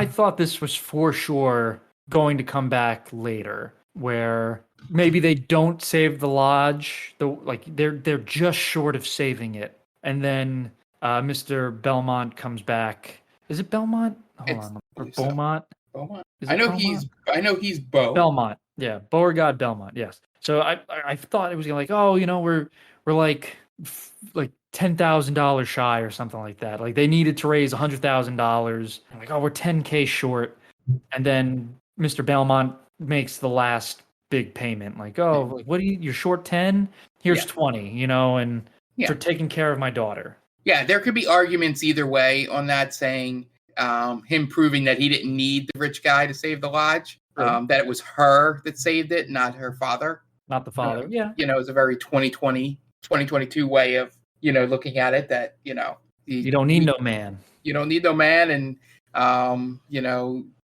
thought this was for sure going to come back later, where maybe they don't save the lodge. They're just short of saving it. And then Mr. Belmont comes back. Is it Belmont? Hold on. Or Beaumont? Beaumont. I know he's Beau. Belmont. Yeah. Beauregard Belmont. Yes. So I thought it was gonna we're like $10,000 shy or something like that. Like they needed to raise $100,000. Like, we're $10K short. And then Mr. Belmont makes the last big payment. Like, what you're short 10? Here's 20, and for taking care of my daughter. Yeah, there could be arguments either way on that, saying him proving that he didn't need the rich guy to save the lodge, that it was her that saved it, not her father. Not the father, yeah. It's a very 2022 way of, looking at it, that, you don't need no man. You don't need no man, and,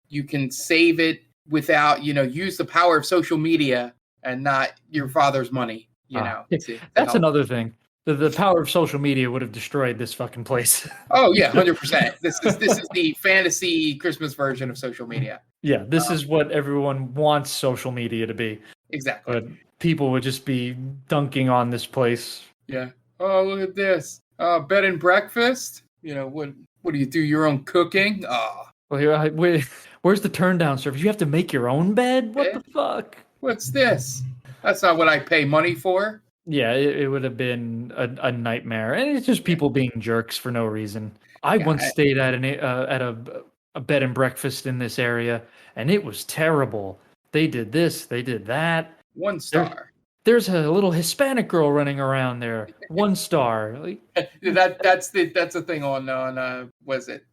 you can save it without, use the power of social media and not your father's money, That's another thing. The power of social media would have destroyed this fucking place. Oh yeah, 100%. This is the fantasy Christmas version of social media. Yeah, this is what everyone wants social media to be. Exactly. But people would just be dunking on this place. Yeah. Oh, look at this. Bed and breakfast. What do you do? Your own cooking? Oh. Well, where's the turn down service? You have to make your own bed? What the fuck? What's this? That's not what I pay money for. Yeah, it would have been a nightmare, and it's just people being jerks for no reason. I once stayed at a a bed and breakfast in this area, and it was terrible. They did this, they did that. 1 star. There's a little Hispanic girl running around there. 1 star. Like, That's the thing on was it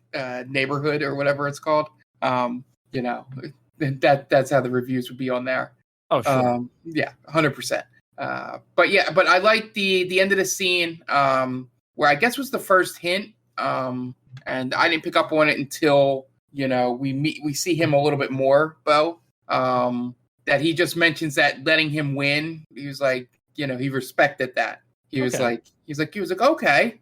Neighborhood or whatever it's called. That's how the reviews would be on there. Oh, sure. Yeah, 100%. But I like the end of the scene where I guess was the first hint, and I didn't pick up on it until we see him a little bit more, Bo. That he just mentions that letting him win, he was like, he respected that. He was like, okay,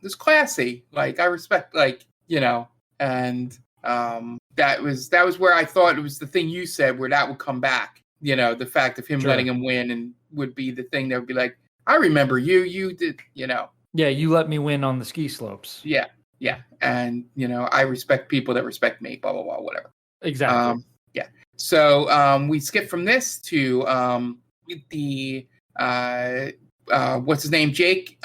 this classy. Like, I respect, and that was where I thought it was the thing you said where that would come back. The fact of him letting him win and would be the thing that would be like, I remember you did, Yeah, you let me win on the ski slopes. Yeah. And, I respect people that respect me, blah, blah, blah, whatever. Exactly. Yeah. So we skip from this to the what's his name, Jake,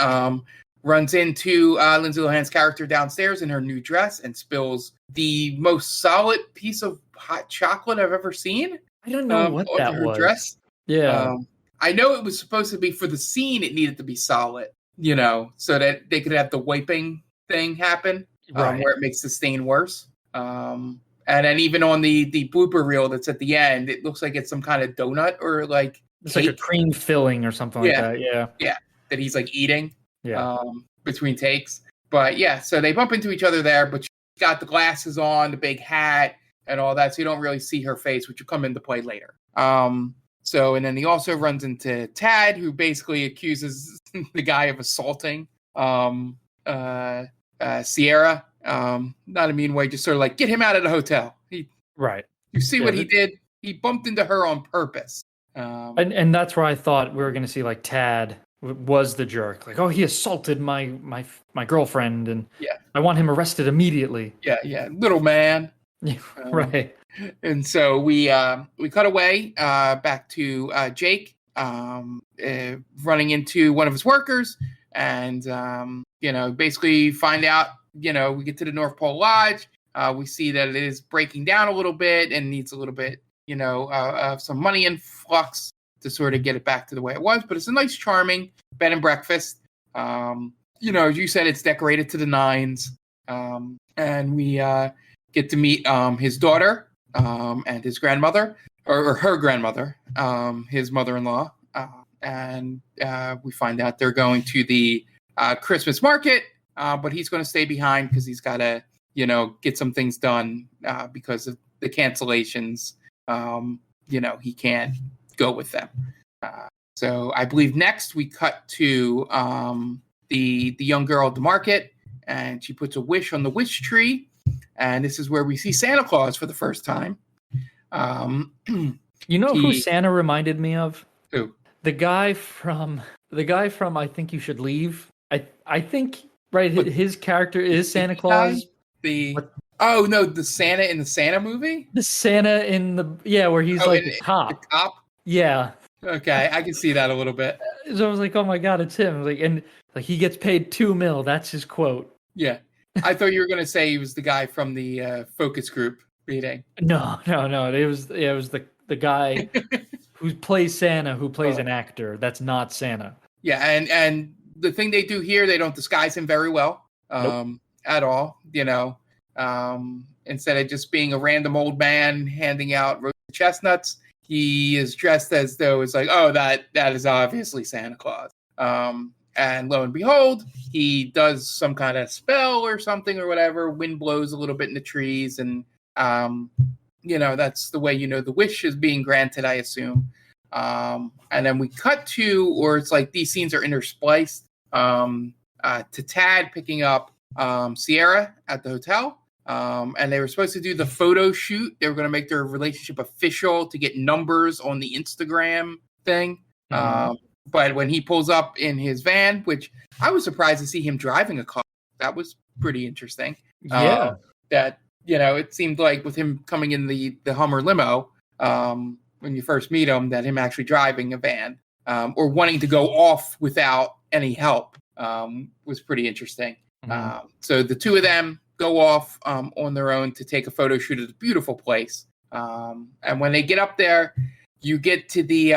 runs into Lindsay Lohan's character downstairs in her new dress and spills the most solid piece of hot chocolate I've ever seen. I don't know what that her was. Dress. Yeah. I know it was supposed to be for the scene. It needed to be solid, so that they could have the wiping thing happen, right, where it makes the stain worse. And then even on the blooper reel that's at the end, it looks like it's some kind of donut or like it's cake. like a cream filling or something like that. Yeah. That he's like eating. Yeah. Between takes. But yeah, so they bump into each other there, but she's got the glasses on, the big hat, and all that, so you don't really see her face, which will come into play later. And then he also runs into Tad, who basically accuses the guy of assaulting Sierra. Not a mean way, just sort of like, get him out of the hotel. Right. You see what he did? He bumped into her on purpose. And that's where I thought we were going to see like Tad was the jerk. Like, oh, he assaulted my girlfriend, and I want him arrested immediately. Yeah, little man. Right. And so we cut away back to Jake running into one of his workers, and basically find out. We get to the North Pole Lodge. We see that it is breaking down a little bit and needs a little bit, of some money influx to sort of get it back to the way it was. But it's a nice, charming bed and breakfast. As you said, it's decorated to the nines. And we get to meet his daughter and his grandmother, or her grandmother, his mother-in-law. And we find out they're going to the Christmas market. But he's going to stay behind because he's got to, get some things done because of the cancellations. He can't go with them. So I believe next we cut to the young girl at the market, and she puts a wish on the wish tree. And this is where we see Santa Claus for the first time. Who Santa reminded me of? Who? The guy from I Think You Should Leave. I think. Right, his character is Santa Claus. The Santa in the Santa movie? The Santa in where he's the cop. The cop? Yeah. Okay, I can see that a little bit. So I was like, oh my god, it's him. And he gets paid $2 million. That's his quote. Yeah. I thought you were gonna say he was the guy from the focus group meeting. No. It was the guy who plays Santa, who plays an actor. That's not Santa. Yeah, and the thing they do here, they don't disguise him very well at all. Instead of just being a random old man handing out roasted chestnuts, he is dressed as though it's like, oh, that is obviously Santa Claus. And lo and behold, he does some kind of spell or something or whatever. Wind blows a little bit in the trees, and that's the way the wish is being granted, I assume. And then we cut to, or it's like these scenes are interspliced. To Tad picking up Sierra at the hotel. And they were supposed to do the photo shoot. They were going to make their relationship official to get numbers on the Instagram thing. Mm-hmm. But when he pulls up in his van, which I was surprised to see him driving a car. That was pretty interesting. Yeah. It seemed like with him coming in the Hummer limo, when you first meet him, that him actually driving a van or wanting to go off without any help was pretty interesting. Mm-hmm. So the two of them go off on their own to take a photo shoot of the beautiful place. And when they get up there, you get to the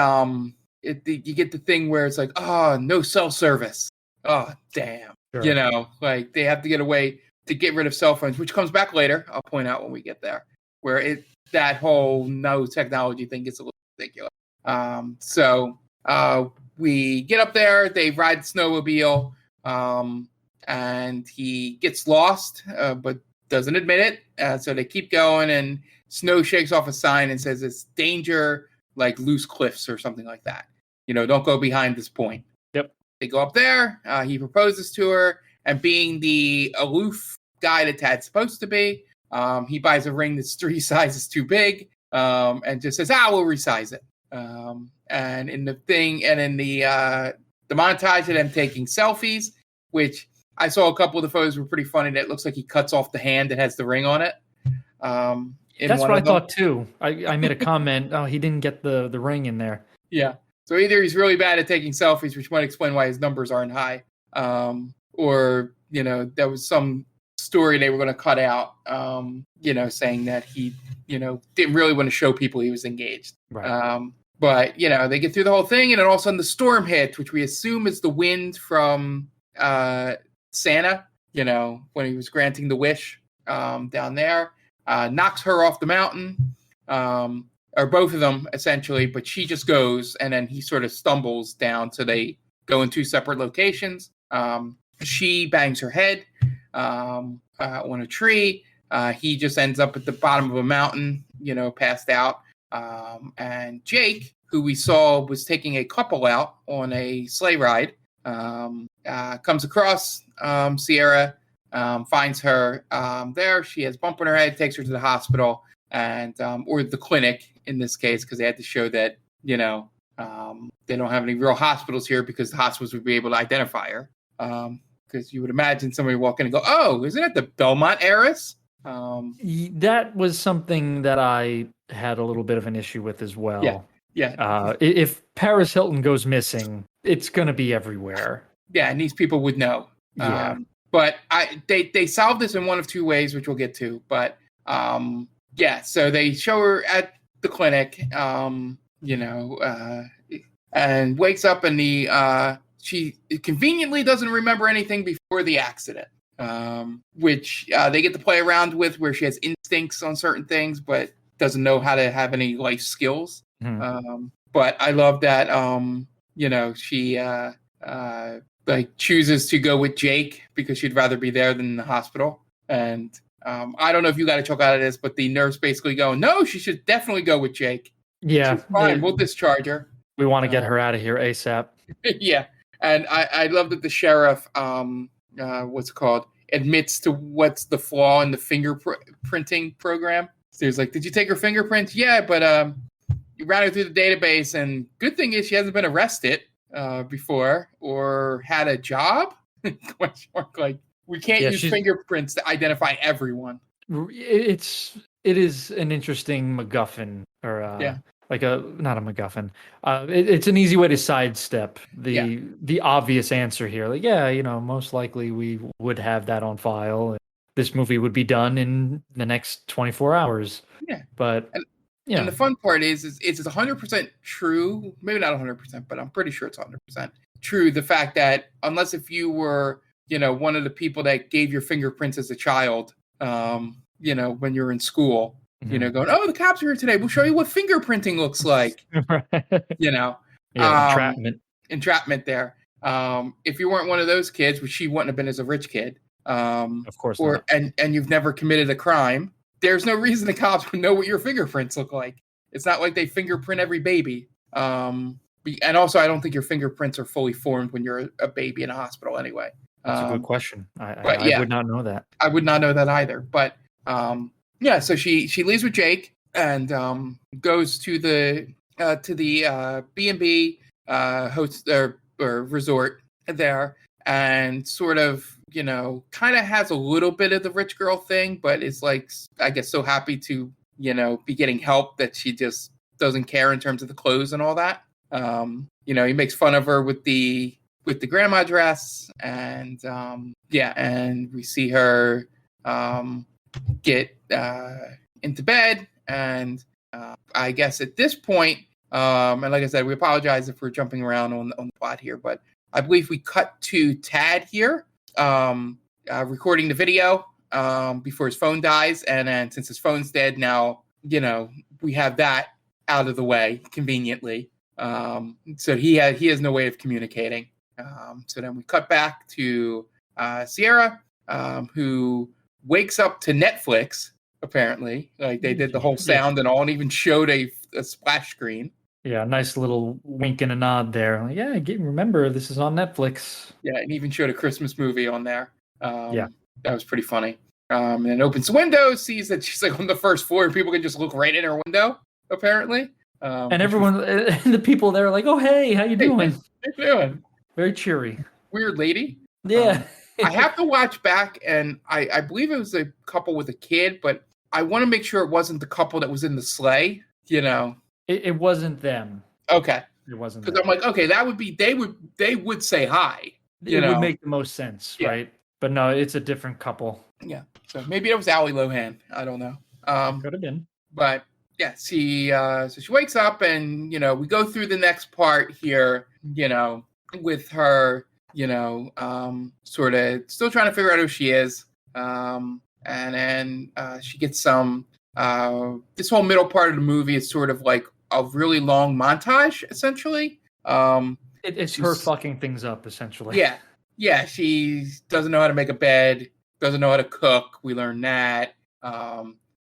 thing where it's like, oh, no cell service. Oh, damn. Sure. You know, like they have to get away to get rid of cell phones, which comes back later. I'll point out when we get there, where that whole no technology thing gets a little ridiculous. So we get up there, they ride the snowmobile, and he gets lost, but doesn't admit it. So they keep going, and Snow shakes off a sign and says it's danger, like loose cliffs or something like that. You know, don't go behind this point. Yep. They go up there. He proposes to her, and being the aloof guy that Tad's supposed to be, he buys a ring that's 3 sizes too big, and just says, we'll resize it. And in the montage of them taking selfies, which I saw a couple of the photos were pretty funny. That looks like he cuts off the hand that has the ring on it. That's what I thought too. I made a comment. Oh, he didn't get the ring in there. Yeah. So either he's really bad at taking selfies, which might explain why his numbers aren't high, or there was some story they were going to cut out, saying that he, didn't really want to show people he was engaged. Right. But they get through the whole thing, and then all of a sudden the storm hits, which we assume is the wind from Santa. When he was granting the wish down there, knocks her off the mountain, or both of them essentially. But she just goes, and then he sort of stumbles down, so they go in 2 separate locations. She bangs her head on a tree. He just ends up at the bottom of a mountain, passed out. And Jake, who we saw was taking a couple out on a sleigh ride, comes across Sierra, finds her there. She has a bump on her head, takes her to the hospital, and or the clinic in this case, because they had to show that they don't have any real hospitals here, because the hospitals would be able to identify her. Because you would imagine somebody walk in and go, "Oh, isn't it the Belmont heiress?" That was something that I had a little bit of an issue with as well. Yeah. If Paris Hilton goes missing, it's going to be everywhere. Yeah, and these people would know. Yeah. But they solved this in one of 2 ways, which we'll get to. But so they show her at the clinic, and wakes up, and she conveniently doesn't remember anything before the accident. Which they get to play around with, where she has instincts on certain things, but doesn't know how to have any life skills. Mm-hmm. But I love that, she chooses to go with Jake because she'd rather be there than in the hospital. And I don't know if you got a chuckle out of this, but the nurse basically go, "No, she should definitely go with Jake." Yeah. Fine, we'll discharge her. We want to get her out of here ASAP. Yeah. And I love that the sheriff, admits to what's the flaw in the fingerprinting program. So he's like, "Did you take her fingerprints?" "Yeah, but you ran her through the database, and good thing is she hasn't been arrested before or had a job." Question mark. Like, we can't use fingerprints to identify everyone. It is an interesting MacGuffin, or not a MacGuffin. It's an easy way to sidestep the obvious answer here. Like, most likely we would have that on file, and this movie would be done in the next 24 hours. Yeah. But and the fun part is it's 100% true. Maybe not 100%, but I'm pretty sure it's 100% true. The fact that unless if you were, one of the people that gave your fingerprints as a child, when you were in school, mm-hmm. Going, "Oh, the cops are here today. We'll show you what fingerprinting looks like." Entrapment there. If you weren't one of those kids, which she wouldn't have been as a rich kid, of course, not. and you've never committed a crime, there's no reason the cops would know what your fingerprints look like. It's not like they fingerprint every baby. And also, I don't think your fingerprints are fully formed when you're a baby in a hospital anyway. That's a good question. I would not know that. I would not know that either. But so she leaves with Jake and goes to the B&B host or resort there, and sort of kind of has a little bit of the rich girl thing, but is like, I guess, so happy to be getting help that she just doesn't care in terms of the clothes and all that. He makes fun of her with the grandma dress, and and we see her get into bed. And I guess at this point, and like I said, we apologize if we're jumping around on the plot here, but I believe we cut to Tad here, recording the video before his phone dies. And then since his phone's dead now, we have that out of the way conveniently. So he has no way of communicating. So then we cut back to Sierra, who wakes up to Netflix, apparently. Like they did the whole sound and all, and even showed a splash screen. Yeah, nice little wink and a nod there. Like, yeah, remember, this is on Netflix. Yeah, and even showed a Christmas movie on there. Yeah. That was pretty funny. And opens the window, sees that she's like on the first floor, and people can just look right in her window, apparently. And everyone, the people there are like, oh, hey, how you doing? How you doing? Very cheery. Weird lady. Yeah. I have to watch back, and I believe it was a couple with a kid, but I want to make sure it wasn't the couple that was in the sleigh, It wasn't them. Okay. It wasn't because I'm like, okay, that would be they would say hi. It would make the most sense, right? But no, it's a different couple. Yeah. So maybe it was Ali Lohan. I don't know. Could have been. But yeah, so she wakes up, and we go through the next part here, with her, sort of still trying to figure out who she is. And then she gets some this whole middle part of the movie is sort of like a really long montage, essentially. It's her fucking things up, essentially. Yeah, she doesn't know how to make a bed, doesn't know how to cook. We learn that.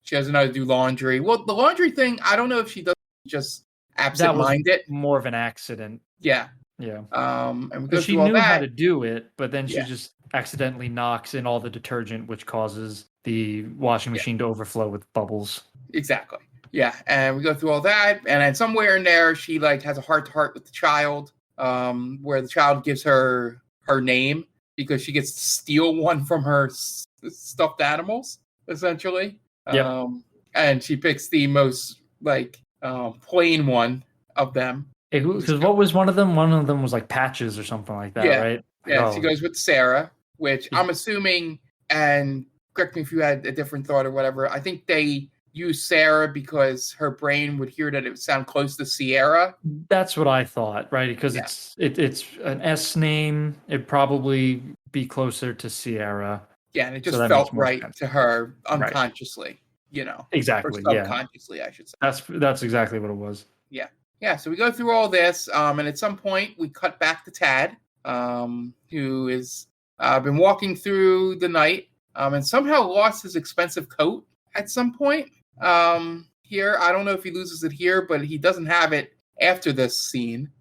She doesn't know how to do laundry. Well, the laundry thing, I don't know if she does just absent-minded. More of an accident. Yeah. Yeah. And we she knew how to do it, but then she just accidentally knocks in all the detergent, which causes the washing machine to overflow with bubbles. Exactly. Yeah. And we go through all that. And then somewhere in there, she has a heart-to-heart with the child, where the child gives her name because she gets to steal one from her stuffed animals, essentially. Yeah. And she picks the most plain one of them. Because what was one of them? One of them was like Patches or something like that, right? Yeah, she goes with Sarah, which I'm assuming, and correct me if you had a different thought or whatever, I think they used Sarah because her brain would hear that it would sound close to Sierra. That's what I thought, right? Because it's an S name. It'd probably be closer to Sierra. Yeah, and it just felt right to her unconsciously, Exactly. Or subconsciously, I should say. That's exactly what it was. Yeah. Yeah, so we go through all this, and at some point we cut back to Tad, who has been walking through the night, and somehow lost his expensive coat at some point. Here, I don't know if he loses it here, but he doesn't have it after this scene.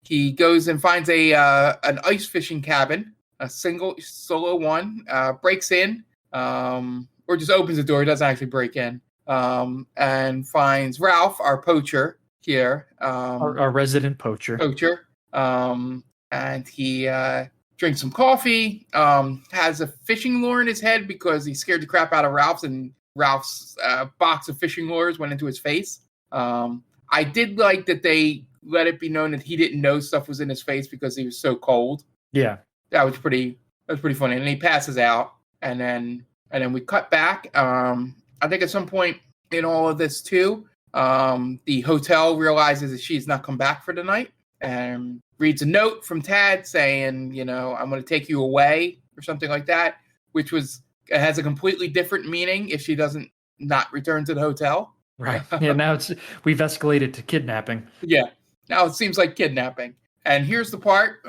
He goes and finds an ice fishing cabin, a solo one, breaks in, or just opens the door. He doesn't actually break in, and finds Ralph, our poacher here, our resident poacher. And he drinks some coffee, has a fishing lure in his head because he scared the crap out of Ralph's, and Ralph's box of fishing lures went into his face. I did like that they let it be known that he didn't know stuff was in his face because he was so cold. Yeah. That was pretty funny. And he passes out, and then we cut back. I think at some point in all of this too, the hotel realizes that she's not come back for the night and reads a note from Tad saying, I'm going to take you away or something like that, which has a completely different meaning if she doesn't not return to the hotel. Right. Yeah. Now we've escalated to kidnapping. Yeah. Now it seems like kidnapping. And here's the part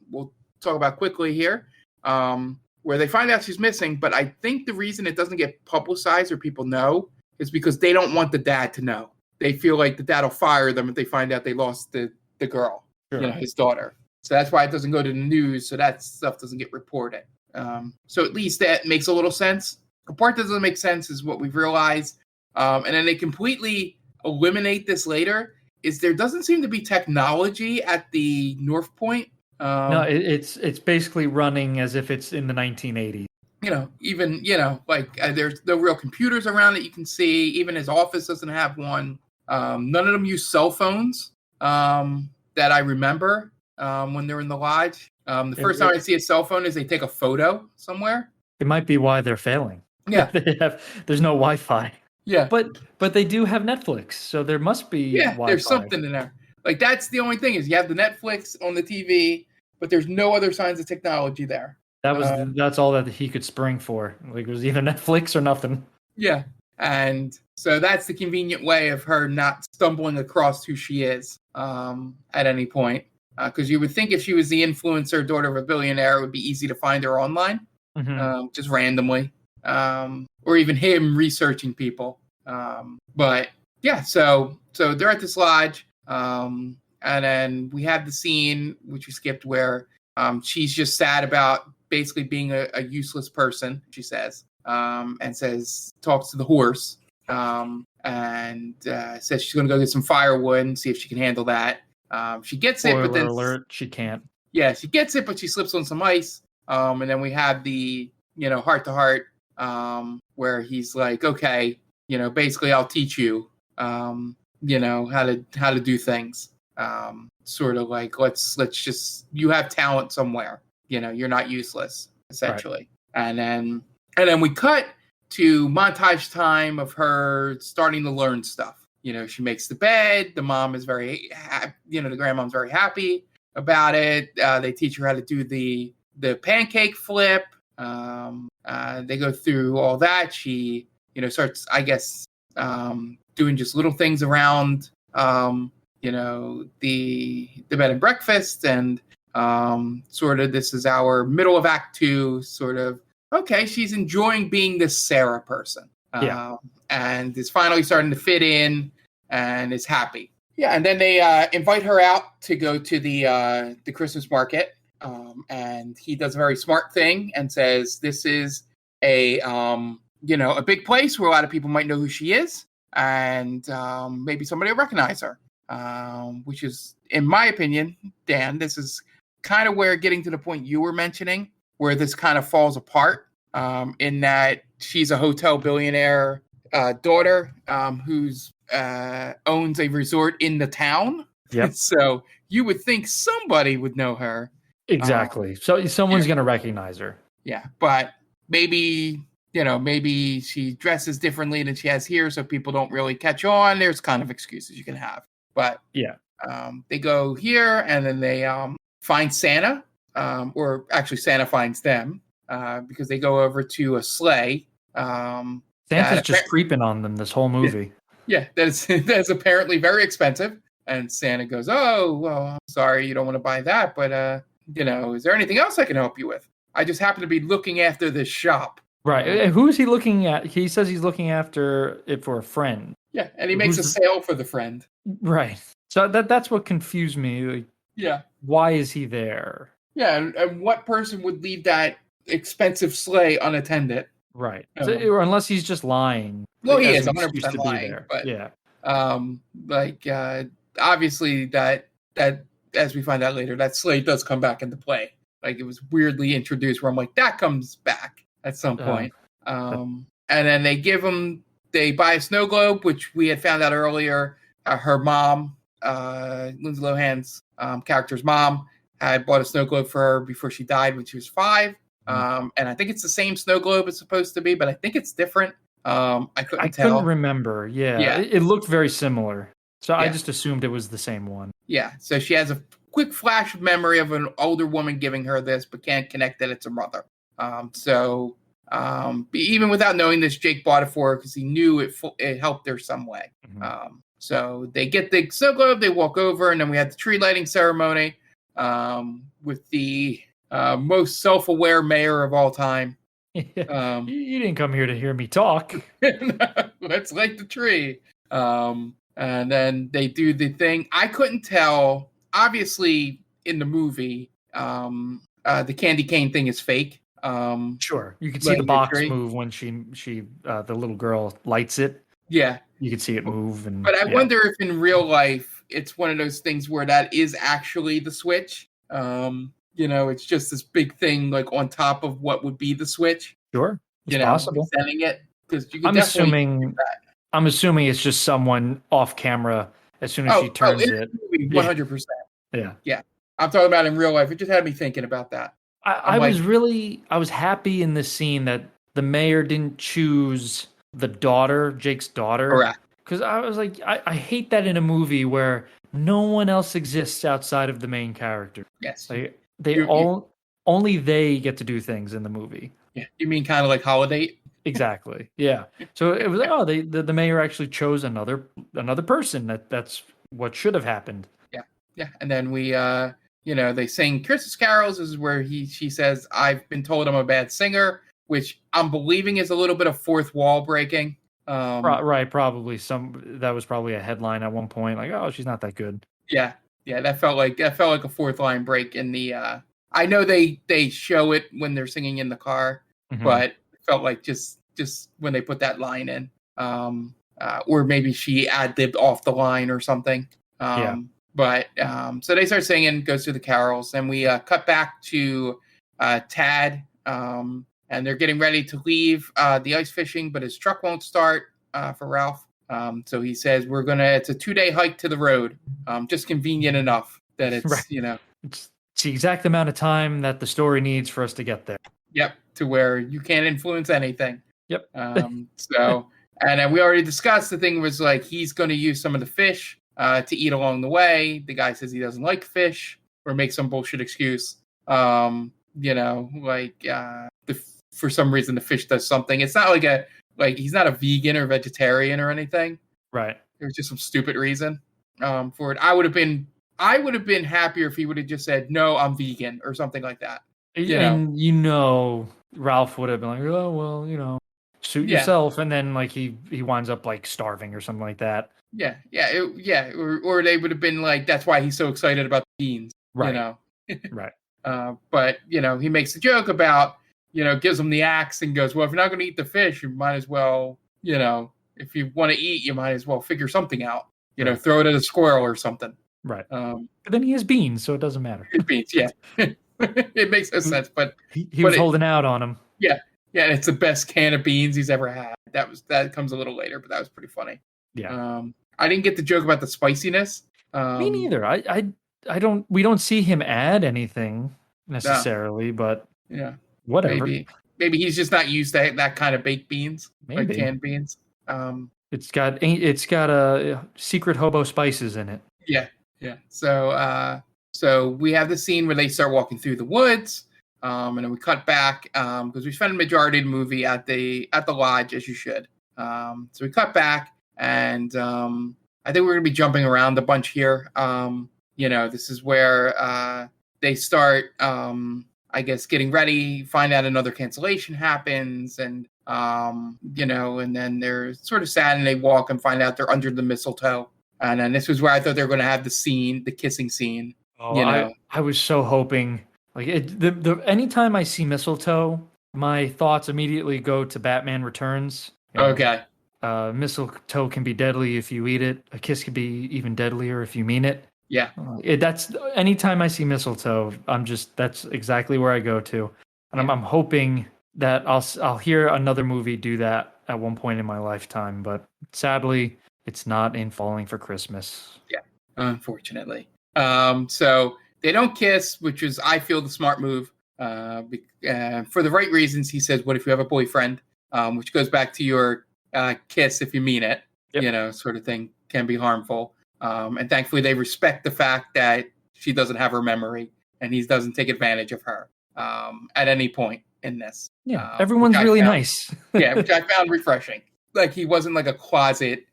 we'll talk about quickly here, where they find out she's missing. But I think the reason it doesn't get publicized or people know is because they don't want the dad to know. They feel like the dad will fire them if they find out they lost the girl, his daughter. So that's why it doesn't go to the news. So that stuff doesn't get reported. So at least that makes a little sense. The part that doesn't make sense is what we've realized. And then they completely eliminate this later, is there doesn't seem to be technology at the North Point. No, it's basically running as if it's in the 1980s. There's no real computers around that you can see. Even his office doesn't have one. None of them use cell phones that I remember when they're in the lodge. The first time I see a cell phone is they take a photo somewhere. It might be why they're failing. Yeah. There's no Wi-Fi. Yeah. But they do have Netflix, so there must be Wi-Fi. There's something in there. Like, that's the only thing is you have the Netflix on the TV, but there's no other signs of technology there. That's all that he could spring for. Like, it was either Netflix or nothing. Yeah. And so that's the convenient way of her not stumbling across who she is at any point. Because you would think if she was the influencer, daughter of a billionaire, it would be easy to find her online, just randomly, or even him researching people. But yeah, so they're at this lodge, and then we have the scene which we skipped where she's just sad about basically being a useless person. She says, and talks to the horse, and says she's going to go get some firewood and see if she can handle that. She gets it, but then alert, she can't. Yeah, she gets it, but she slips on some ice. And then we have the heart to heart, where he's like, okay, basically I'll teach you, how to do things. Sort of like let's just, you have talent somewhere. You're not useless, essentially. Right. And then we cut to montage time of her starting to learn stuff. She makes the bed. The mom is very happy. The grandmom's very happy about it. They teach her how to do the pancake flip. They go through all that. She, starts, I guess, doing just little things around, the bed and breakfast. And sort of this is our middle of Act 2, sort of, okay, she's enjoying being this Sarah person. And is finally starting to fit in and is happy. Yeah, and then they invite her out to go to the Christmas market. And he does a very smart thing and says, this is a big place where a lot of people might know who she is. And maybe somebody will recognize her. Which is, in my opinion, Dan, this is kind of where getting to the point you were mentioning, where this kind of falls apart, in that she's a hotel billionaire daughter who's owns a resort in the town. Yep. So you would think somebody would know her. Exactly. So someone's going to recognize her. Yeah, but maybe she dresses differently than she has here, so people don't really catch on. There's kind of excuses you can have. But yeah, they go here and then they find Santa, or actually Santa finds them because they go over to a sleigh. Santa's just creeping on them this whole movie. Yeah, that's apparently very expensive. And Santa goes, "Oh, well, I'm sorry, you don't want to buy that, but is there anything else I can help you with? I just happen to be looking after this shop." Right. Who is he looking at? He says he's looking after it for a friend. Yeah, and he makes a sale for the friend. Right. So that's what confused me. Like, yeah. Why is he there? Yeah, and what person would leave that expensive sleigh unattended? Right. Or unless he's just lying. Well, he is 100% lying. But, yeah. Obviously that as we find out later, that sleigh does come back into play. Like, it was weirdly introduced where I'm like, that comes back at some point. And then they buy a snow globe, which we had found out earlier. Her mom, Lindsay Lohan's character's mom, had bought a snow globe for her before she died when she was 5. And I think it's the same snow globe it's supposed to be, but I think it's different. I couldn't remember. Yeah. It looked very similar. So I just assumed it was the same one. Yeah. So she has a quick flash of memory of an older woman giving her this, but can't connect that it's her mother. Even without knowing this, Jake bought it for her because he knew it helped her some way. Mm-hmm. So they get the snow globe, they walk over, and then we had the tree lighting ceremony with the most self-aware mayor of all time. You didn't come here to hear me talk. Let's light the tree. And then they do the thing. I couldn't tell. Obviously, in the movie, the candy cane thing is fake. Sure, you can see the box move when she the little girl lights it. Yeah, you can see it move. But I wonder if in real life it's one of those things where that is actually the switch. It's just this big thing like on top of what would be the switch. Sure, it's possible. Setting it because you can I'm assuming it's just someone off camera as soon as she turns it. 100%. Yeah. Yeah. I'm talking about in real life. It just had me thinking about that. I was happy in this scene that the mayor didn't choose the daughter, Jake's daughter. Correct. Because I was like, I hate that in a movie where no one else exists outside of the main character. Yes. Like, only they get to do things in the movie. Yeah. You mean kind of like Holiday? Exactly. Yeah. So it was like, oh, the mayor actually chose another person. That's what should have happened. Yeah. Yeah. And then we they sing Christmas carols. This is where she says, "I've been told I'm a bad singer," which I'm believing is a little bit of fourth wall breaking. Right, probably that was probably a headline at one point, like, oh, she's not that good. Yeah, that felt like a fourth line break in the. I know they show it when they're singing in the car, but it felt like just when they put that line in, or maybe she ad-libbed off the line or something. But so they start singing, goes through the carols, and we cut back to Tad. And they're getting ready to leave the ice fishing, but his truck won't start for Ralph. So he says, it's a 2-day hike to the road. Just convenient enough that it's, right. It's the exact amount of time that the story needs for us to get there. Yep. To where you can't influence anything. Yep. And then we already discussed the thing was like, he's going to use some of the fish to eat along the way. The guy says he doesn't like fish or make some bullshit excuse. For some reason the fish does something. It's not like he's not a vegan or vegetarian or anything. Right. There's just some stupid reason for it. I would have been happier if he would have just said, "No, I'm vegan," or something like that. Ralph would have been like, "Oh, well, suit yourself," and then like he winds up like starving or something like that. Yeah. Or they would have been like, that's why he's so excited about the beans. Right. Right. But he makes a joke about, gives him the axe and goes, well, if you're not going to eat the fish, you might as well, if you want to eat, you might as well figure something out, Right. Throw it at a squirrel or something. Right. But then he has beans, so it doesn't matter. Beans, yeah. It makes no sense, but he was holding out on him. Yeah. Yeah. And it's the best can of beans he's ever had. That comes a little later, but that was pretty funny. Yeah. I didn't get the joke about the spiciness. Me neither. I don't. We don't see him add anything necessarily, but yeah, whatever. Maybe he's just not used to that kind of baked beans, like canned beans. It's got a secret hobo spices in it. Yeah. So we have the scene where they start walking through the woods, and then we cut back because we spent a majority of the movie at the lodge, as you should. So we cut back. And I think we're going to be jumping around a bunch here. This is where they start, I guess, getting ready, find out another cancellation happens. And, and then they're sort of sad and they walk and find out they're under the mistletoe. And then this was where I thought they were going to have the kissing scene. Oh, I was so hoping. Like, anytime I see mistletoe, my thoughts immediately go to Batman Returns. Okay. Mistletoe can be deadly if you eat it. A kiss can be even deadlier if you mean it. Yeah. That's anytime I see mistletoe, that's exactly where I go to. And I'm hoping that I'll hear another movie do that at one point in my lifetime, but sadly it's not in Falling for Christmas. Yeah. Unfortunately. So they don't kiss, which is, I feel, the smart move. For the right reasons. He says, "What if you have a boyfriend?" Which goes back to your kiss if you mean it, sort of thing can be harmful. And thankfully they respect the fact that she doesn't have her memory and he doesn't take advantage of her at any point in this. Yeah, everyone's really nice. Yeah, which I found refreshing. Like he wasn't like a closet,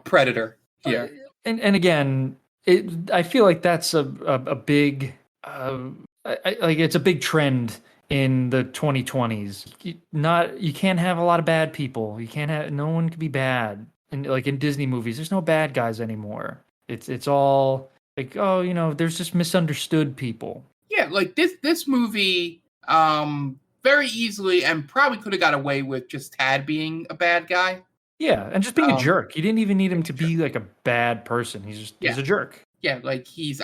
predator here. And again, I feel like that's a big, it's a big trend in the 2020s. You can't have a lot of bad people. No one can be bad. And like in Disney movies, there's no bad guys anymore. It's all like, there's just misunderstood people. Yeah, like this movie very easily and probably could have got away with just Tad being a bad guy. Yeah, and just being a jerk. You didn't even need him to be like a bad person. He's a jerk. Yeah, like he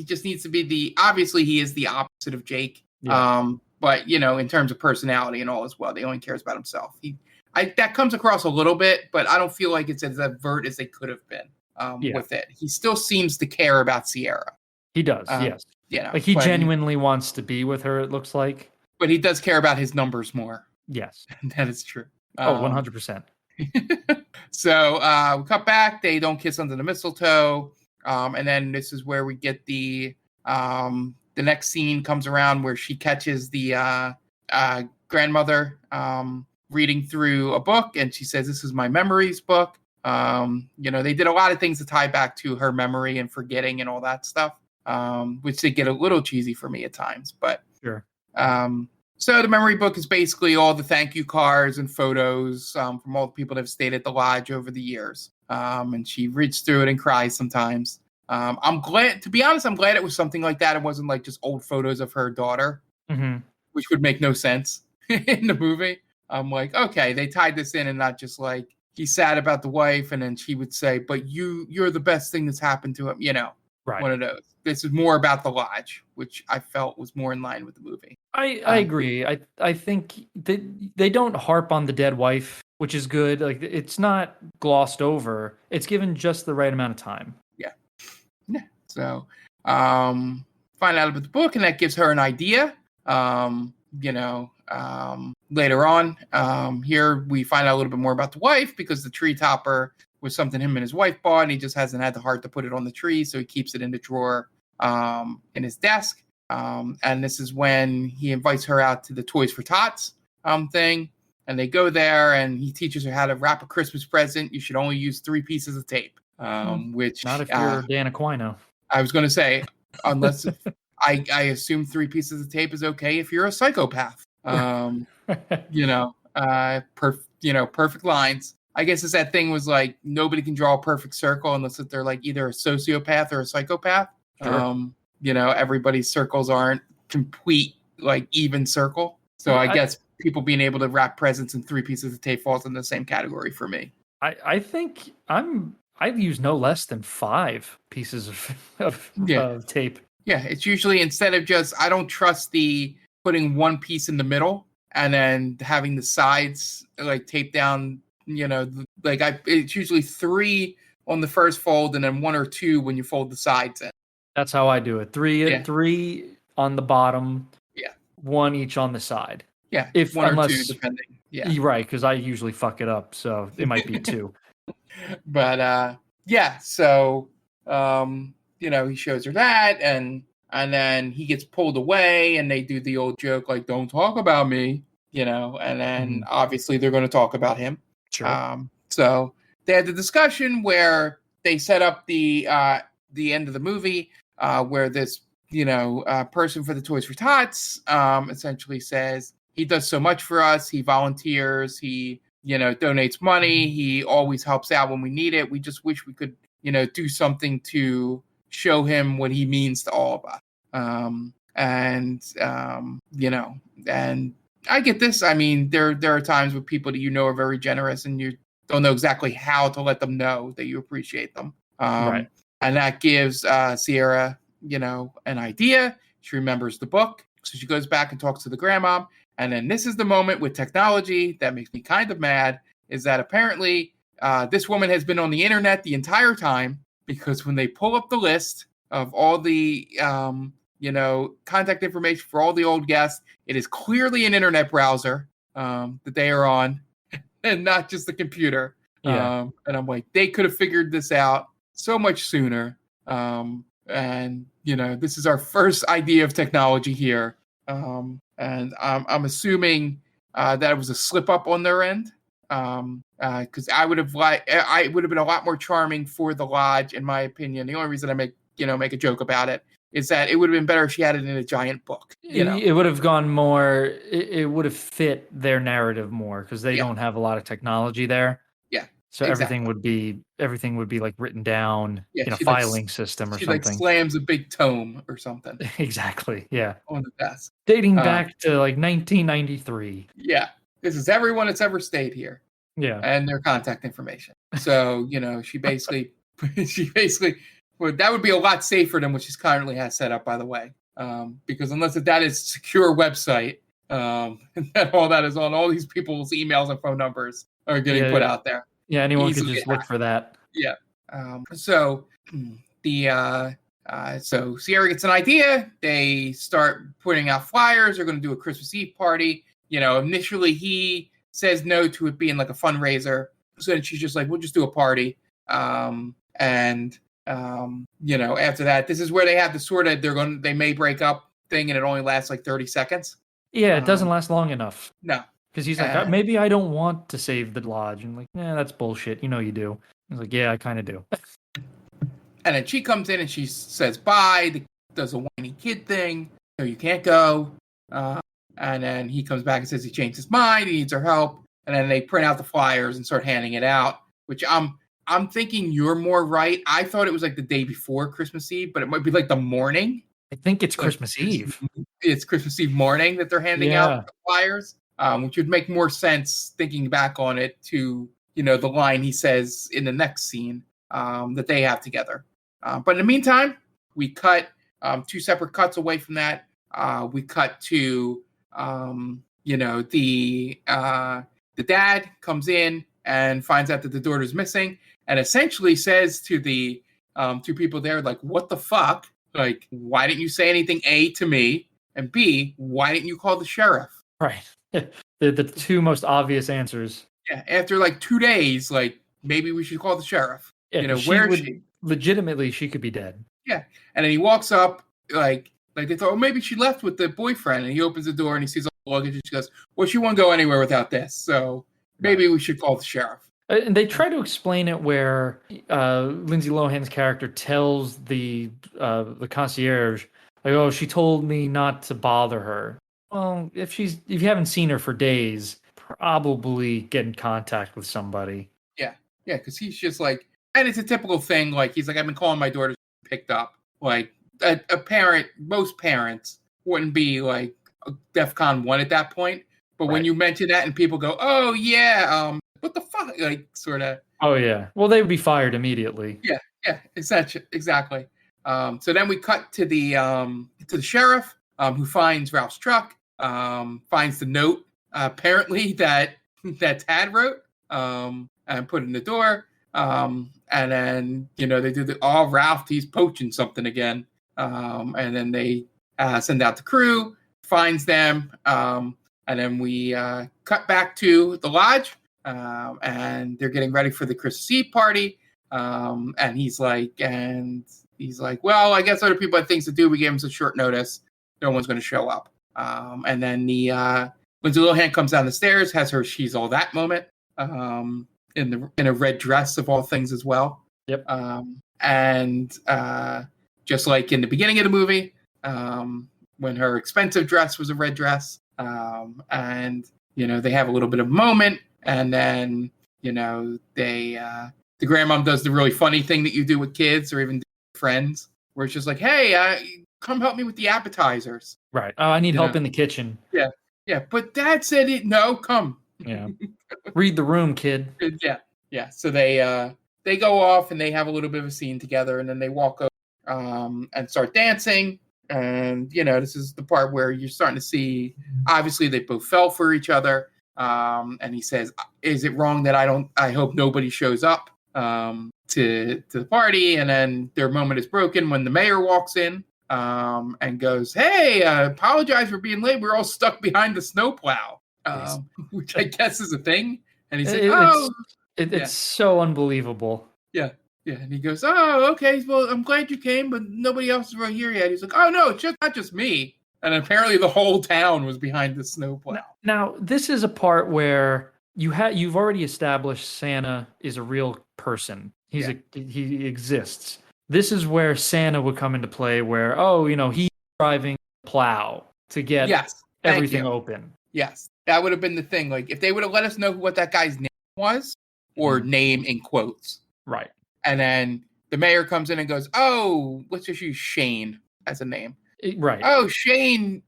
just needs to be obviously he is the opposite of Jake. Yeah. But in terms of personality and all as well, he only cares about himself. That comes across a little bit, but I don't feel like it's as overt as they could have been with it. He still seems to care about Sierra. He does, yes. You know, Like he but genuinely wants to be with her, it looks like. but he does care about his numbers more. Yes. That is true. 100%. So we cut back. They don't kiss under the mistletoe. And then this is where we get the next scene comes around where she catches the grandmother reading through a book, and she says, "This is my memories book." They did a lot of things to tie back to her memory and forgetting and all that stuff, which they get a little cheesy for me at times. But sure. So the memory book is basically all the thank you cards and photos from all the people that have stayed at the lodge over the years. And she reads through it and cries sometimes. I'm glad, to be honest, I'm glad it was something like that. It wasn't like just old photos of her daughter, which would make no sense in the movie. I'm like, okay, they tied this in and not just like he's sad about the wife. And then she would say, but you're the best thing that's happened to him. Right. One of those. This is more about the lodge, which I felt was more in line with the movie. I agree. I think they don't harp on the dead wife, which is good. Like it's not glossed over. It's given just the right amount of time. Yeah. So find out about the book, and that gives her an idea. Later on, here we find out a little bit more about the wife because the tree topper was something him and his wife bought, and he just hasn't had the heart to put it on the tree, so he keeps it in the drawer in his desk. And this is when he invites her out to the Toys for Tots thing, and they go there, and he teaches her how to wrap a Christmas present. You should only use 3 pieces of tape, which not if you're Dan Aquino. I was going to say, unless I assume 3 pieces of tape is okay if you're a psychopath. Perfect lines. I guess it's that thing was like nobody can draw a perfect circle unless if they're like either a sociopath or a psychopath. Sure. Everybody's circles aren't complete, like even circle. So I guess people being able to wrap presents in 3 pieces of tape falls in the same category for me. I think I've used no less than 5 pieces of tape. Yeah, it's usually instead of just, I don't trust the putting 1 piece in the middle and then having the sides like taped down, it's usually 3 on the first fold and then 1 or 2 when you fold the sides in. That's how I do it. 3 on the bottom. Yeah. 1 each on the side. Yeah. If 1 or 2, depending. Yeah. You're right, because I usually fuck it up, so it might be 2. But so he shows her that, and then he gets pulled away, and they do the old joke like, "Don't talk about me," and then obviously they're going to talk about him. Sure. So they had the discussion where they set up the end of the movie where this person for the Toys for Tots essentially says he does so much for us. He volunteers. He donates money. He always helps out when we need it. We just wish we could do something to show him what he means to all of us. And I get this. I mean, there are times with people that are very generous and you don't know exactly how to let them know that you appreciate them. Right. And that gives Sierra, an idea. She remembers the book. So she goes back and talks to the grandma. And then this is the moment with technology that makes me kind of mad, is that apparently this woman has been on the internet the entire time, because when they pull up the list of all the, contact information for all the old guests, it is clearly an internet browser that they are on and not just the computer. Yeah. And I'm like, they could have figured this out so much sooner. And this is our first idea of technology here. And I'm assuming that it was a slip up on their end. Because it would have been a lot more charming for the lodge, in my opinion. The only reason I make a joke about it is that it would have been better if she had it in a giant book. It would have gone more. It would have fit their narrative more because they don't have a lot of technology there. Yeah. So exactly. everything would be like written down in a filing system or she something. She like slams a big tome or something. Exactly. Yeah. On the desk. Dating back to like 1993. Yeah. This is everyone that's ever stayed here. Yeah. And their contact information. So, she basically, well, that would be a lot safer than what she's currently has set up, by the way. Because unless that is a secure website, and all that is on all these people's emails and phone numbers are getting put out there. Yeah, anyone could just look for that. Yeah. So the So Sierra gets an idea. They start putting out flyers. They're going to do a Christmas Eve party. Initially he says no to it being like a fundraiser. So then she's just like, we'll just do a party. After that, this is where they have the sort of they may break up thing, and it only lasts like 30 seconds. Yeah, it doesn't last long enough. No. Because he's like, maybe I don't want to save the lodge. And like, that's bullshit. You do. He's like, yeah, I kind of do. And then she comes in and she says bye, does a whiny kid thing. No, you can't go. And then he comes back and says he changed his mind, he needs her help. And then they print out the flyers and start handing it out, which I'm thinking you're more right. I thought it was like the day before Christmas Eve, but it might be like the morning. I think it's Christmas Eve. It's Christmas Eve morning that they're handing out the flyers, which would make more sense thinking back on it to, the line he says in the next scene that they have together. But in the meantime, we cut 2 separate cuts away from that. We cut to, the dad comes in and finds out that the daughter's missing and essentially says to the 2 people there, like, what the fuck? Like, why didn't you say anything, A, to me, and B, why didn't you call the sheriff? Right. The 2 most obvious answers. Yeah, after like 2 days, like, maybe we should call the sheriff. Yeah, where is she? Legitimately, she could be dead. Yeah. And then he walks up, like they thought, maybe she left with the boyfriend. And he opens the door and he sees all the luggage and she goes, well, she won't go anywhere without this. So maybe we should call the sheriff. And they try to explain it where Lindsay Lohan's character tells the concierge, like, oh, she told me not to bother her. Well, if you haven't seen her for days, probably get in contact with somebody. Yeah. Yeah. Because he's just like, and it's a typical thing. Like, he's like, I've been calling my daughter picked up. Like, a parent, most parents wouldn't be like a DEFCON 1 at that point. But when you mention that and people go, oh, yeah, what the fuck? Like, sort of. Oh, yeah. Well, they would be fired immediately. Yeah. Yeah. Exactly. So then we cut to the sheriff who finds Ralph's truck, finds the note, apparently, that Tad wrote and put it in the door. And then, they do Ralph, he's poaching something again. And then they send out the crew, finds them. And then we cut back to the lodge, and they're getting ready for the Christmas Eve party. And he's like, well, I guess other people had things to do. We gave him some short notice. No one's going to show up. And then Lindsay Lohan comes down the stairs, has her "She's All That" moment. In a red dress of all things as well. Yep. And just like in the beginning of the movie, when her expensive dress was a red dress, and they have a little bit of a moment, and then the grandmom does the really funny thing that you do with kids or even friends, where it's just like, hey, come help me with the appetizers. Right. Oh, I need help in the kitchen. Yeah. Yeah. But Dad said no, come. Yeah. Read the room, kid. Yeah. So they go off and they have a little bit of a scene together, and then they walk over and start dancing. And this is the part where you're starting to see, obviously they both fell for each other. And he says, "Is it wrong that I hope nobody shows up to the party?" And then their moment is broken when the mayor walks in and goes, "Hey, apologize for being late. We're all stuck behind the snowplow." Which I guess is a thing. And he said, it's so unbelievable. Yeah. Yeah. And he goes, "Oh, okay. Well, I'm glad you came, but nobody else is right here yet." He's like, "Oh, no, it's not just me." And apparently the whole town was behind the snowplow. Now, this is a part where you've already established Santa is a real person. He exists. This is where Santa would come into play, where, he's driving a plow to get everything open. Yes. That would have been the thing. Like, if they would have let us know what that guy's name was, or name in quotes. Right. And then the mayor comes in and goes, "Oh, let's just use Shane as a name." Right. "Oh, Shane,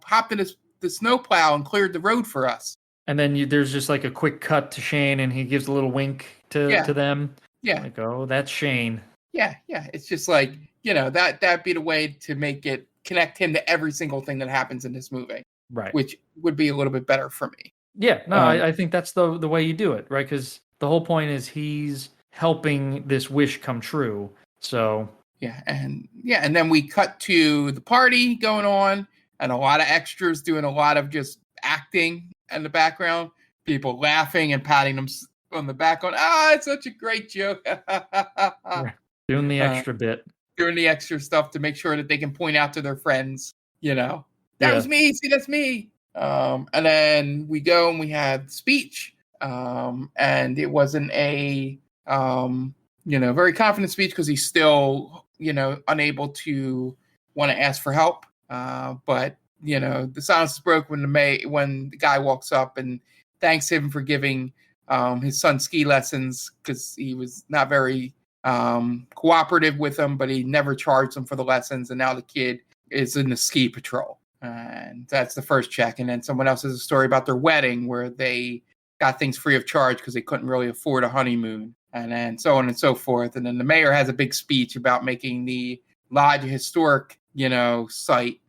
hopped in the snowplow and cleared the road for us." And then there's just like a quick cut to Shane, and he gives a little wink to them. Yeah. Like, oh, that's Shane. Yeah. Yeah. It's just like, that'd be the way to make it connect him to every single thing that happens in this movie. Right. Which would be a little bit better for me. Yeah. No, I think that's the way you do it, right? Because the whole point is he's helping this wish come true. So and then we cut to the party going on, and a lot of extras doing a lot of just acting in the background. People laughing and patting them on the back, going, it's such a great joke. Doing the extra bit. Doing the extra stuff to make sure that they can point out to their friends, that was me. See, that's me. And then we go and we have speech. And it wasn't a, very confident speech because he's still, unable to want to ask for help. But the silence broke when the guy walks up and thanks him for giving his son ski lessons because he was not very cooperative with him, but he never charged him for the lessons. And now the kid is in the ski patrol. And that's the first check. And then someone else has a story about their wedding where they got things free of charge because they couldn't really afford a honeymoon. And then so on and so forth. And then the mayor has a big speech about making the lodge a historic, site.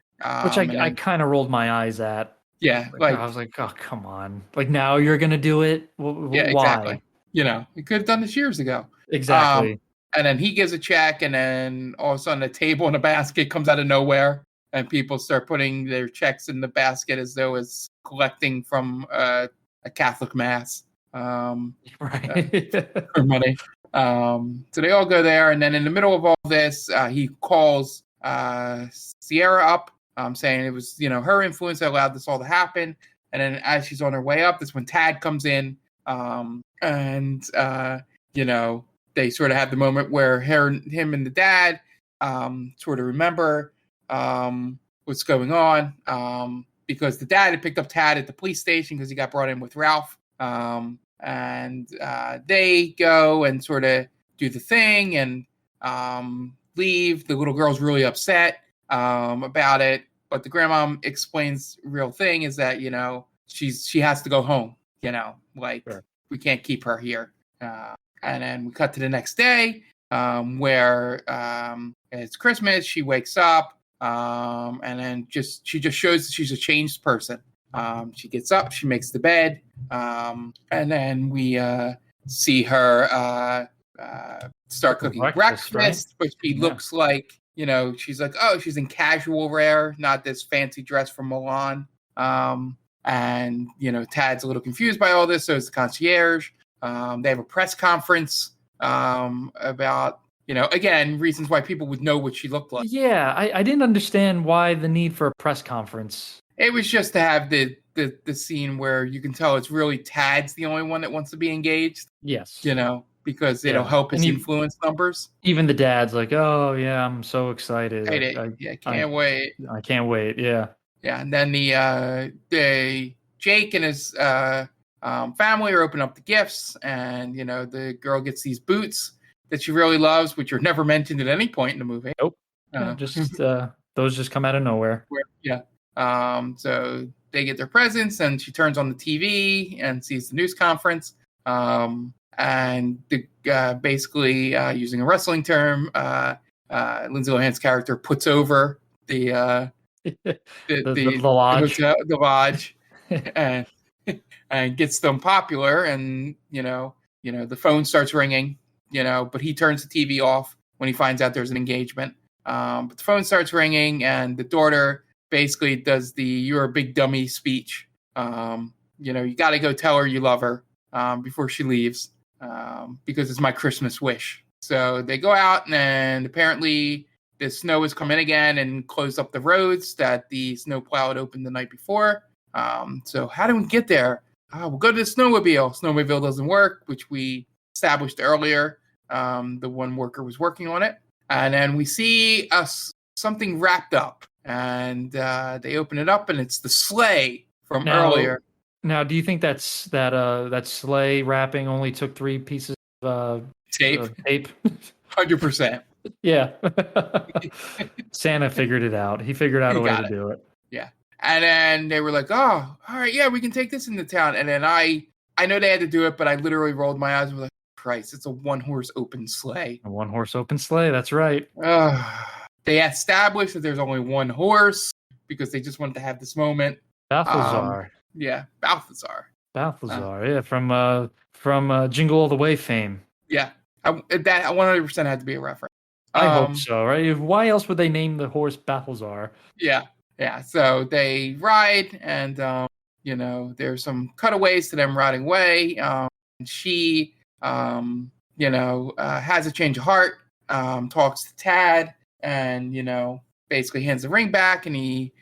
Which I kind of rolled my eyes at. Yeah. I was like, oh, come on. Like, now you're going to do it? Yeah, why? exactly. We could have done this years ago. Exactly. And then he gives a check, and then all of a sudden a table and a basket comes out of nowhere, and people start putting their checks in the basket as though it's collecting from a Catholic mass. Right. For money. So they all go there, and then in the middle of all this, he calls Sierra up, saying it was, her influence that allowed this all to happen. And then as she's on her way up, that's when Tad comes in, and they sort of have the moment where him and the dad sort of remember what's going on, because the dad had picked up Tad at the police station because he got brought in with Ralph. And they go and sort of do the thing and leave. The little girl's really upset about it, but the grandma explains the real thing is that she has to go home. Sure. We can't keep her here. And then we cut to the next day where it's Christmas. She wakes up and then she just shows that she's a changed person. She gets up, she makes the bed, and then we see her start cooking breakfast, right? But she looks like, she's like, she's in casual wear, not this fancy dress from Milan. And, Tad's a little confused by all this, so is the concierge. They have a press conference about, again, reasons why people would know what she looked like. Yeah, I didn't understand why the need for a press conference. It was just to have the scene where you can tell it's really Tad's the only one that wants to be engaged. Yes. Because it'll help his influence numbers. Even the dad's like, oh, yeah, I'm so excited. I can't wait. I can't wait, yeah. Yeah, and then the Jake and his family are opening up the gifts, and, the girl gets these boots that she really loves, which are never mentioned at any point in the movie. Nope. Those just come out of nowhere. Yeah. So they get their presents, and she turns on the TV and sees the news conference. And basically, using a wrestling term, Lindsay Lohan's character puts over the lodge, the lodge, and gets them popular. And the phone starts ringing. But he turns the TV off when he finds out there's an engagement. But the phone starts ringing, and the daughter basically does the "you're a big dummy" speech. You got to go tell her you love her before she leaves, because it's my Christmas wish. So they go out, and apparently the snow has come in again and closed up the roads that the snowplow had opened the night before. So how do we get there? We'll go to the snowmobile. Snowmobile doesn't work, which we established earlier. The one worker was working on it. And then we see something wrapped up. And they open it up, and it's the sleigh from earlier. Now, do you think that sleigh wrapping only took 3 pieces of tape? 100%. Yeah. Santa figured it out. He figured out a way to do it. Yeah. And then they were like, "Oh, all right, yeah, we can take this into town." And then I know they had to do it, but I literally rolled my eyes and was like, "Christ, it's a 1-horse open sleigh." A 1-horse open sleigh. That's right. They established that there's only 1 horse because they just wanted to have this moment. Balthazar. Balthazar. Yeah, from Jingle All the Way fame. Yeah, that 100% had to be a reference. I hope so, right? Why else would they name the horse Balthazar? Yeah, yeah. So they ride, and there's some cutaways to them riding away. She, has a change of heart. Talks to Tad, and basically hands the ring back, and he,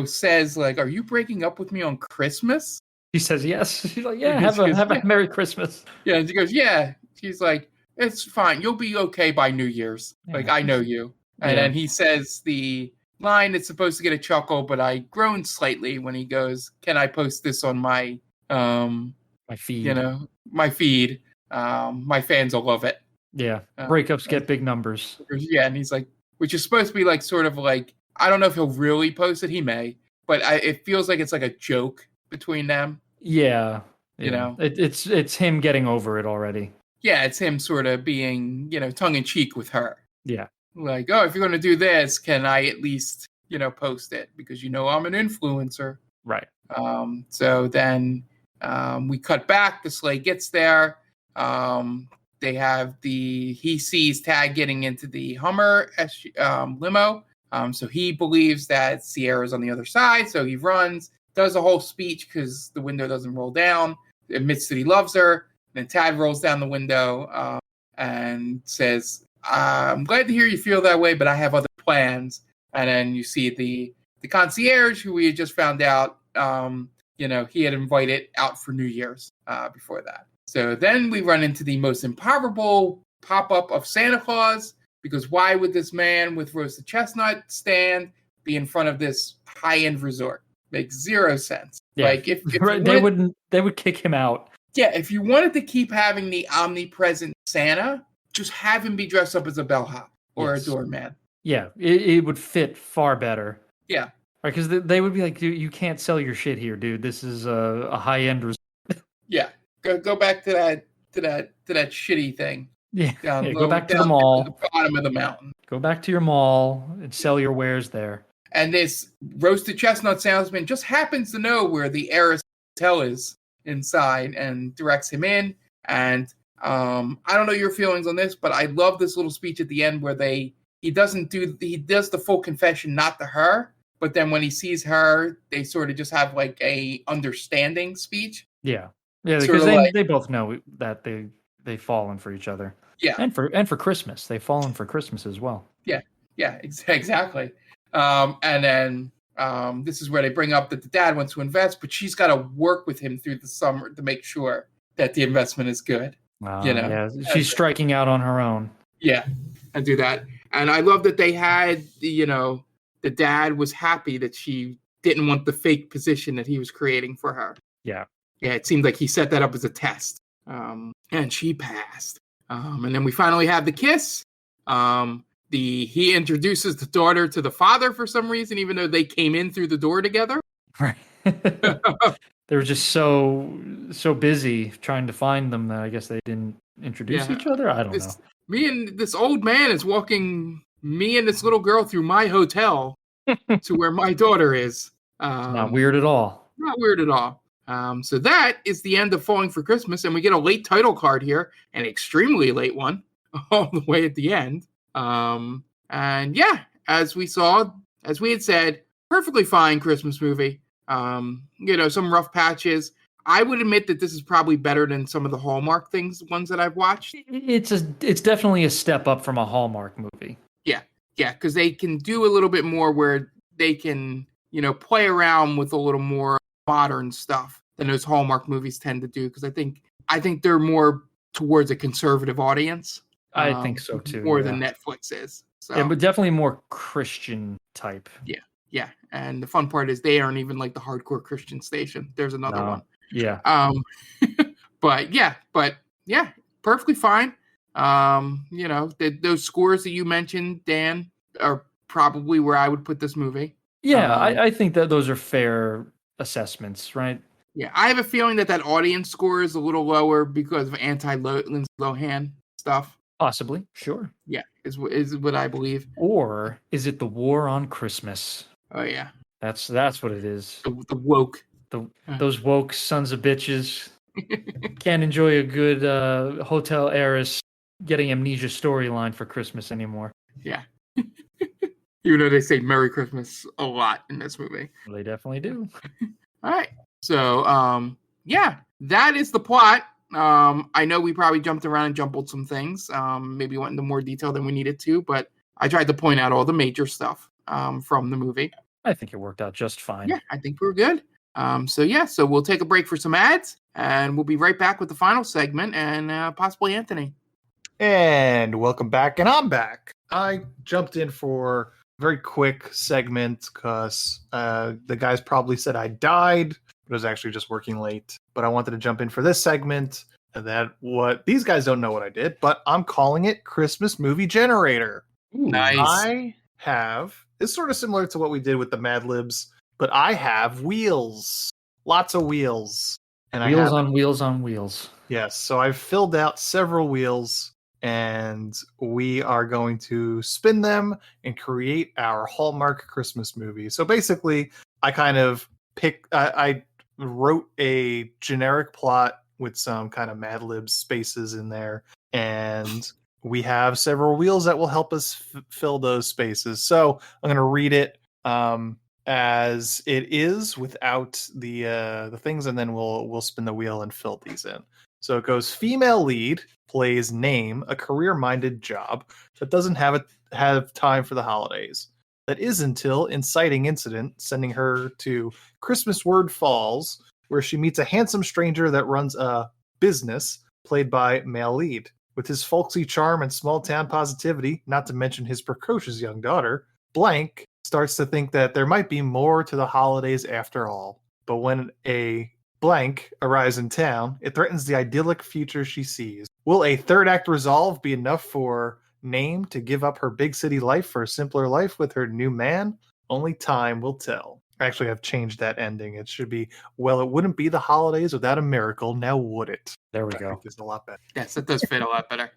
says like, "Are you breaking up with me on Christmas?" He says yes. She's like, "Yeah, have a Merry Christmas." Yeah, and she goes, "Yeah." She's like, "It's fine. You'll be okay by New Year's. Like, I know you." And then he says the line that's supposed to get a chuckle, but I groan slightly when he goes, "Can I post this on my my feed? My feed. My fans will love it." Yeah, breakups get big numbers. Yeah, and he's like, which is supposed to be like sort of like, I don't know if he'll really post it. He may, but it feels like it's like a joke between them. Yeah, it's him getting over it already. Yeah, it's him sort of being, tongue in cheek with her. Yeah. Like, oh, if you're going to do this, can I at least, post it? Because, I'm an influencer. Right. So then we cut back. The sleigh gets there. He sees Tad getting into the Hummer limo. So he believes that Sierra's on the other side. So he runs, does a whole speech because the window doesn't roll down, admits that he loves her. And Tad rolls down the window and says, "I'm glad to hear you feel that way, but I have other plans." And then you see the concierge, who we had just found out, he had invited out for New Year's before that. So then we run into the most improbable pop-up of Santa Claus, because why would this man with roasted chestnut stand be in front of this high-end resort? Makes zero sense. Yeah. Like if they would kick him out. Yeah, if you wanted to keep having the omnipresent Santa, just have him be dressed up as a bellhop or a doorman. Yeah, it would fit far better. Yeah. Right, because they would be like, you can't sell your shit here, dude. This is a high-end resort. Yeah, go back to that shitty thing. Yeah, go back to the mall. To the bottom of the mountain. Go back to your mall and sell your wares there. And this roasted chestnut salesman just happens to know where the heiress hotel is inside and directs him in. And I don't know your feelings on this, but I love this little speech at the end where he does the full confession not to her, but then when he sees her, they sort of just have like a understanding speech. Yeah, because they both know that they've fallen for each other. Yeah, and for Christmas, they've fallen for Christmas as well. Yeah, exactly. And then this is where they bring up that the dad wants to invest, but she's got to work with him through the summer to make sure that the investment is good. Yeah, she's striking out on her own. Yeah, and do that. And I love that they had the dad was happy that she didn't want the fake position that he was creating for her. Yeah, it seemed like he set that up as a test, and she passed. And then we finally have the kiss. He introduces the daughter to the father for some reason, even though they came in through the door together. Right. They were just so busy trying to find them that I guess they didn't introduce each other. I don't know. Me and this old man is walking me and this little girl through my hotel to where my daughter is. Not weird at all. Not weird at all. So that is the end of Falling for Christmas, and we get a late title card here, an extremely late one, all the way at the end. And yeah, as we had said, perfectly fine Christmas movie. Some rough patches. I would admit that this is probably better than some of the Hallmark ones that I've watched. It's definitely a step up from a Hallmark movie. Yeah, because they can do a little bit more where they can, play around with a little more modern stuff than those Hallmark movies tend to do. Because I think they're more towards a conservative audience. I think so too. More than Netflix is. So. Yeah, but definitely more Christian type. Yeah. And the fun part is they aren't even like the hardcore Christian station. There's another one. Yeah. But yeah, perfectly fine. Those scores that you mentioned, Dan, are probably where I would put this movie. Yeah, I think that those are fair assessments, right? Yeah, I have a feeling that audience score is a little lower because of anti-Lindsay Lohan stuff. Possibly, sure. Yeah, is what I believe. Or is it the war on Christmas? Oh yeah, that's what it is. The woke, those woke sons of bitches can't enjoy a good hotel heiress getting amnesia storyline for Christmas anymore. Yeah. Even though they say Merry Christmas a lot in this movie. They definitely do. All right. So, yeah, that is the plot. I know we probably jumped around and jumbled some things. Maybe went into more detail than we needed to, but I tried to point out all the major stuff from the movie. I think it worked out just fine. Yeah, I think we're good. So we'll take a break for some ads, and we'll be right back with the final segment and possibly Anthony. And welcome back, and I'm back. I jumped in for a very quick segment because the guys probably said I died, but I was actually just working late. But I wanted to jump in for this segment. And these guys don't know what I did, but I'm calling it Christmas Movie Generator. Nice. It's sort of similar to what we did with the Mad Libs, but I have wheels. Lots of wheels. And wheels on wheels on wheels. Yes, so I've filled out several wheels, and we are going to spin them and create our Hallmark Christmas movie. So basically, I wrote a generic plot with some kind of Mad Libs spaces in there, and we have several wheels that will help us fill those spaces. So I'm going to read it as it is without the things, and then we'll spin the wheel and fill these in. So it goes: female lead plays name a career-minded job that doesn't have time for the holidays. That is until inciting incident sending her to Christmas Word Falls, where she meets a handsome stranger that runs a business played by male lead. With his folksy charm and small-town positivity, not to mention his precocious young daughter, Blank starts to think that there might be more to the holidays after all. But when a Blank arrives in town, it threatens the idyllic future she sees. Will a third act resolve be enough for Name to give up her big city life for a simpler life with her new man? Only time will tell. Actually, I've changed that ending. It should be, well, it wouldn't be the holidays without a miracle, now would it? There we go. It's a lot better. Yes, it does fit a lot better.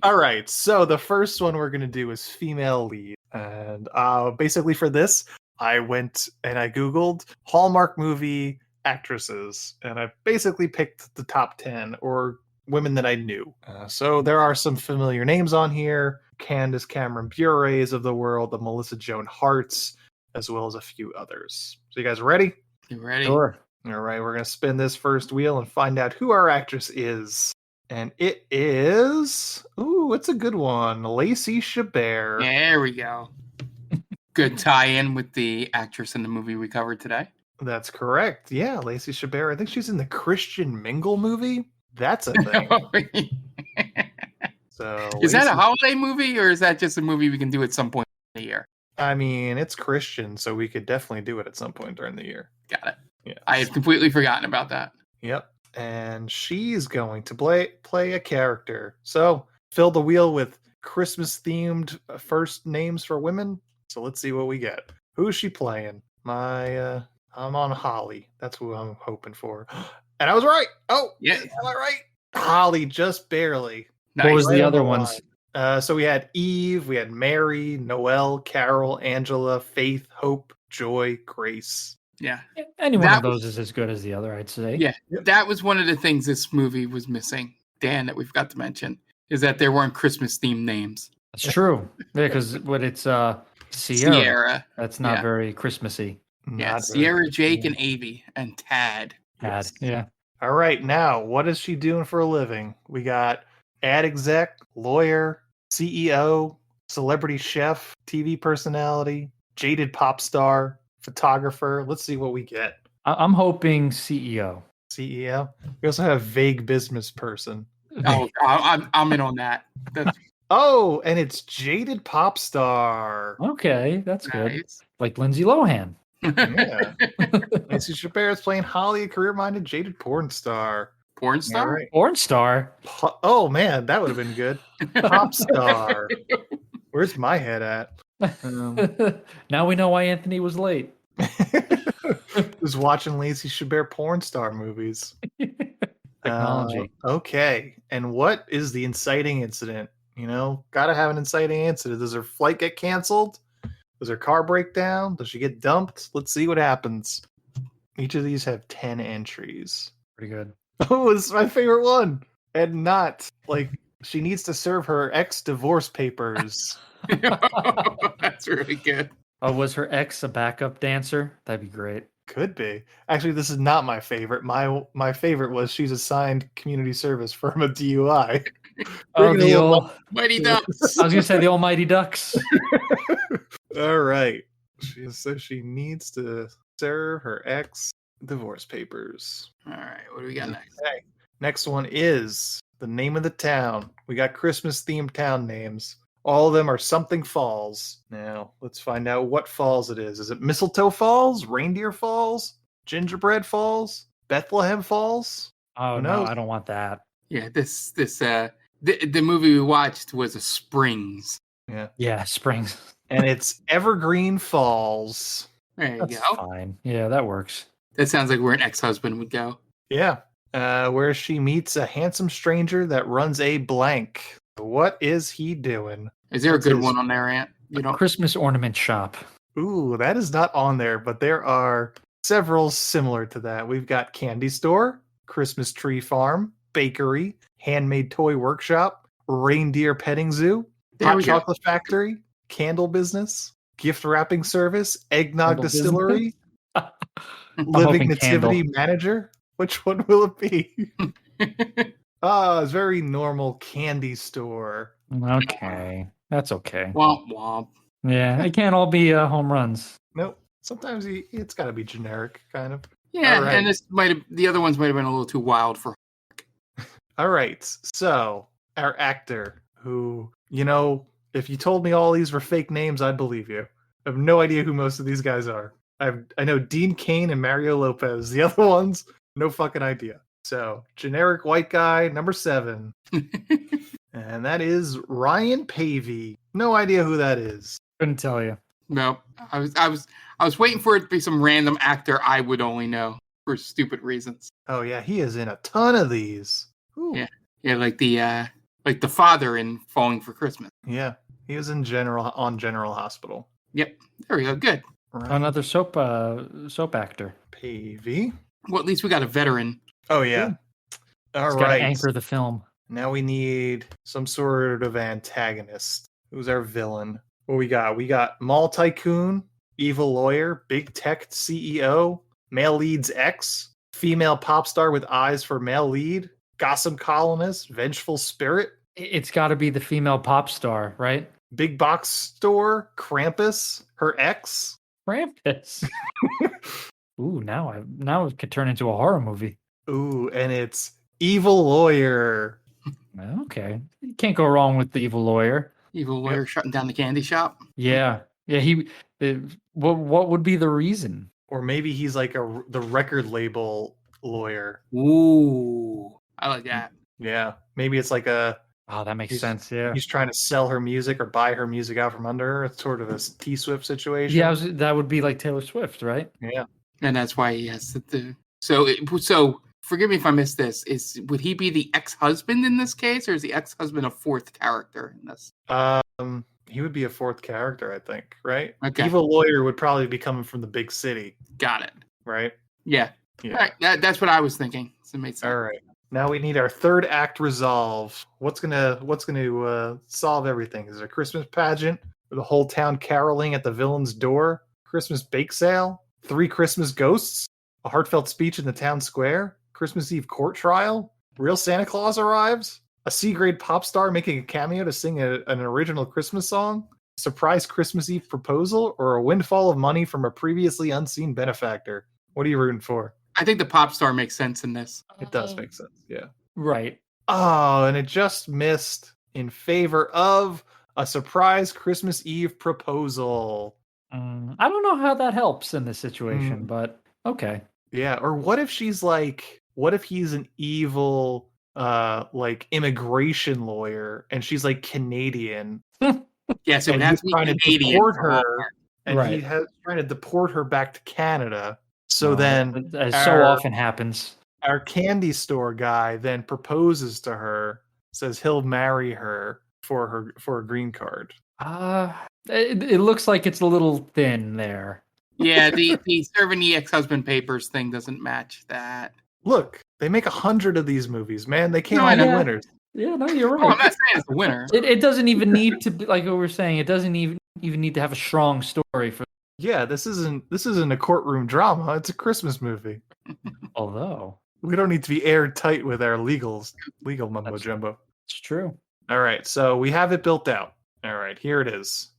All right, so the first one we're going to do is female lead. And basically for this, I went and I Googled Hallmark movie actresses, and I basically picked the top 10 or women that I knew. So there are some familiar names on here: Candace Cameron Bure's of the world, the Melissa Joan Harts, as well as a few others. So you guys ready? You ready? Sure. All right, we're going to spin this first wheel and find out who our actress is. And it is... Ooh, it's a good one. Lacey Chabert. There we go. Good tie-in with the actress in the movie we covered today. That's correct. Yeah, Lacey Chabert. I think she's in the Christian Mingle movie. That's a thing. So is that a holiday movie, or is that just a movie we can do at some point in the year? I mean, it's Christian, so we could definitely do it at some point during the year. Got it. Yeah. I had completely forgotten about that. Yep. And she's going to play a character. So fill the wheel with Christmas-themed first names for women. So let's see what we get. Who is she playing? I'm on Holly. That's who I'm hoping for. And I was right. Oh, yeah. Am I right? Holly, just barely. Nice. What was the other ones? So we had Eve, we had Mary, Noelle, Carol, Angela, Faith, Hope, Joy, Grace. Yeah. Any one of those is as good as the other, I'd say. Yeah. That was one of the things this movie was missing, Dan, that we forgot to mention, is that there weren't Christmas-themed names. That's true. Yeah, because when it's Sierra. That's not very Christmassy. Yeah, Sierra, Jake, and Avi, and Tad. Tad, yeah. All right, now, what is she doing for a living? We got ad exec, lawyer, CEO, celebrity chef, TV personality, jaded pop star, photographer. Let's see what we get. I'm hoping CEO. CEO? We also have vague business person. Oh, I'm in on that. Oh, and it's jaded pop star. Okay, that's good. Like Lindsay Lohan. Yeah. Lacey Chabert is playing Holly, a career-minded, jaded porn star. Porn star? Right. Porn star? Oh, man, that would have been good. Pop star. Where's my head at? Now we know why Anthony was late. Was watching Lacey Chabert porn star movies. Technology. Okay, and what is the inciting incident? You know, gotta have an inciting incident. Does her flight get canceled? Does her car break down? Does she get dumped? Let's see what happens. Each of these have 10 entries. Pretty good. Oh, it's my favorite one. And not like She needs to serve her ex divorce papers. That's really good. Oh, was her ex a backup dancer? That'd be great. Could be. Actually, this is not my favorite. My favorite was she's assigned community service from a DUI. Oh, the old Mighty Ducks. I was gonna say the Almighty Ducks. All right. So she needs to serve her ex divorce papers. All right, what do we got next? Okay. Next one is the name of the town. We got Christmas themed town names. All of them are something falls. Now, let's find out what falls it is. Is it Mistletoe Falls, Reindeer Falls, Gingerbread Falls, Bethlehem Falls? Oh no, I don't want that. Yeah, the movie we watched was a Springs. Yeah, Springs. And it's Evergreen Falls. There you That's go. fine. Yeah, that works. That sounds like where an ex-husband would go. Yeah. Where she meets a handsome stranger that runs a blank. What is he doing? Is there a good one on there, Ant? You know, Christmas ornament shop. Ooh, that is not on there, but there are several similar to that. We've got candy store, Christmas tree farm, bakery, handmade toy workshop, reindeer petting zoo, hot chocolate factory, candle business, gift wrapping service, eggnog Candle distillery, I'm living hoping nativity candle. manager. Which one will it be? It's very normal candy store. Okay, that's okay. Womp womp. Yeah, it can't all be home runs. Nope. Sometimes it's got to be generic, kind of. Yeah, All right. and the other ones might have been a little too wild for. All right. So our actor, who, you know, if you told me all these were fake names, I'd believe you. I have no idea who most of these guys are. I know Dean Cain and Mario Lopez. The other ones, no fucking idea. So generic white guy, number 7. And that is Ryan Pavey. No idea who that is. Couldn't tell you. No, I was waiting for it to be some random actor I would only know for stupid reasons. Oh yeah, he is in a ton of these. Ooh. Yeah, like the father in Falling for Christmas. Yeah, he was in General Hospital. Yep, there we go. Good. Another soap actor. Pavey. Well, at least we got a veteran. Oh yeah. All He's gotta right. anchor the film. Now we need some sort of antagonist. Who's our villain? What we got? We got Mall Tycoon, Evil Lawyer, Big Tech CEO, Male Lead's Ex, Female Pop Star with Eyes for Male Lead, Gossip Columnist, Vengeful Spirit. It's got to be the female pop star, right? Big Box Store, Krampus, her ex. Krampus. Ooh, now it could turn into a horror movie. Ooh, and it's Evil Lawyer. Okay, you can't go wrong with the Evil Lawyer. Evil Lawyer shutting down the candy shop. Yeah. What would be the reason? Or maybe he's like the record label lawyer. Ooh, I like that. Yeah, maybe it's like Oh, that makes sense. Yeah. He's trying to sell her music or buy her music out from under her. It's sort of a T Swift situation. Yeah, that would be like Taylor Swift, right? Yeah. And that's why he has to. So forgive me if I missed this. Would he be the ex-husband in this case, or is the ex-husband a fourth character in this? He would be a fourth character, I think, right? Okay. Evil Lawyer would probably be coming from the big city. Got it. Right? Yeah. Yeah. All right. That's what I was thinking. So it made sense. All right. Now we need our third act resolve. What's gonna solve everything? Is it a Christmas pageant with the whole town caroling at the villain's door? Christmas bake sale? 3 Christmas ghosts? A heartfelt speech in the town square? Christmas Eve court trial? Real Santa Claus arrives? A C-grade pop star making a cameo to sing an original Christmas song? Surprise Christmas Eve proposal? Or a windfall of money from a previously unseen benefactor? What are you rooting for? I think the pop star makes sense in this. It does make sense, yeah. Right. Oh, and it just missed in favor of a surprise Christmas Eve proposal. I don't know how that helps in this situation, but okay. Yeah, or what if he's an evil like immigration lawyer and she's like Canadian? Yeah, so it and has he's to be trying Canadian. to deport her, and Right. he's trying to deport her back to Canada. So then, as so often happens, our candy store guy then proposes to her, says he'll marry her for a green card. It looks like it's a little thin there. Yeah, the serving the ex-husband papers thing doesn't match that. Look, they make 100 of these movies, man. They can't No, I all be know. winners. Yeah, no, you're Oh, I'm right. not saying it's a winner. It doesn't even need to be like what we're saying. It doesn't even need to have a strong story for. Yeah, this isn't a courtroom drama. It's a Christmas movie. Although We don't need to be airtight with our legal mumbo jumbo. it's true. All right, so we have it built out. All right, here it is.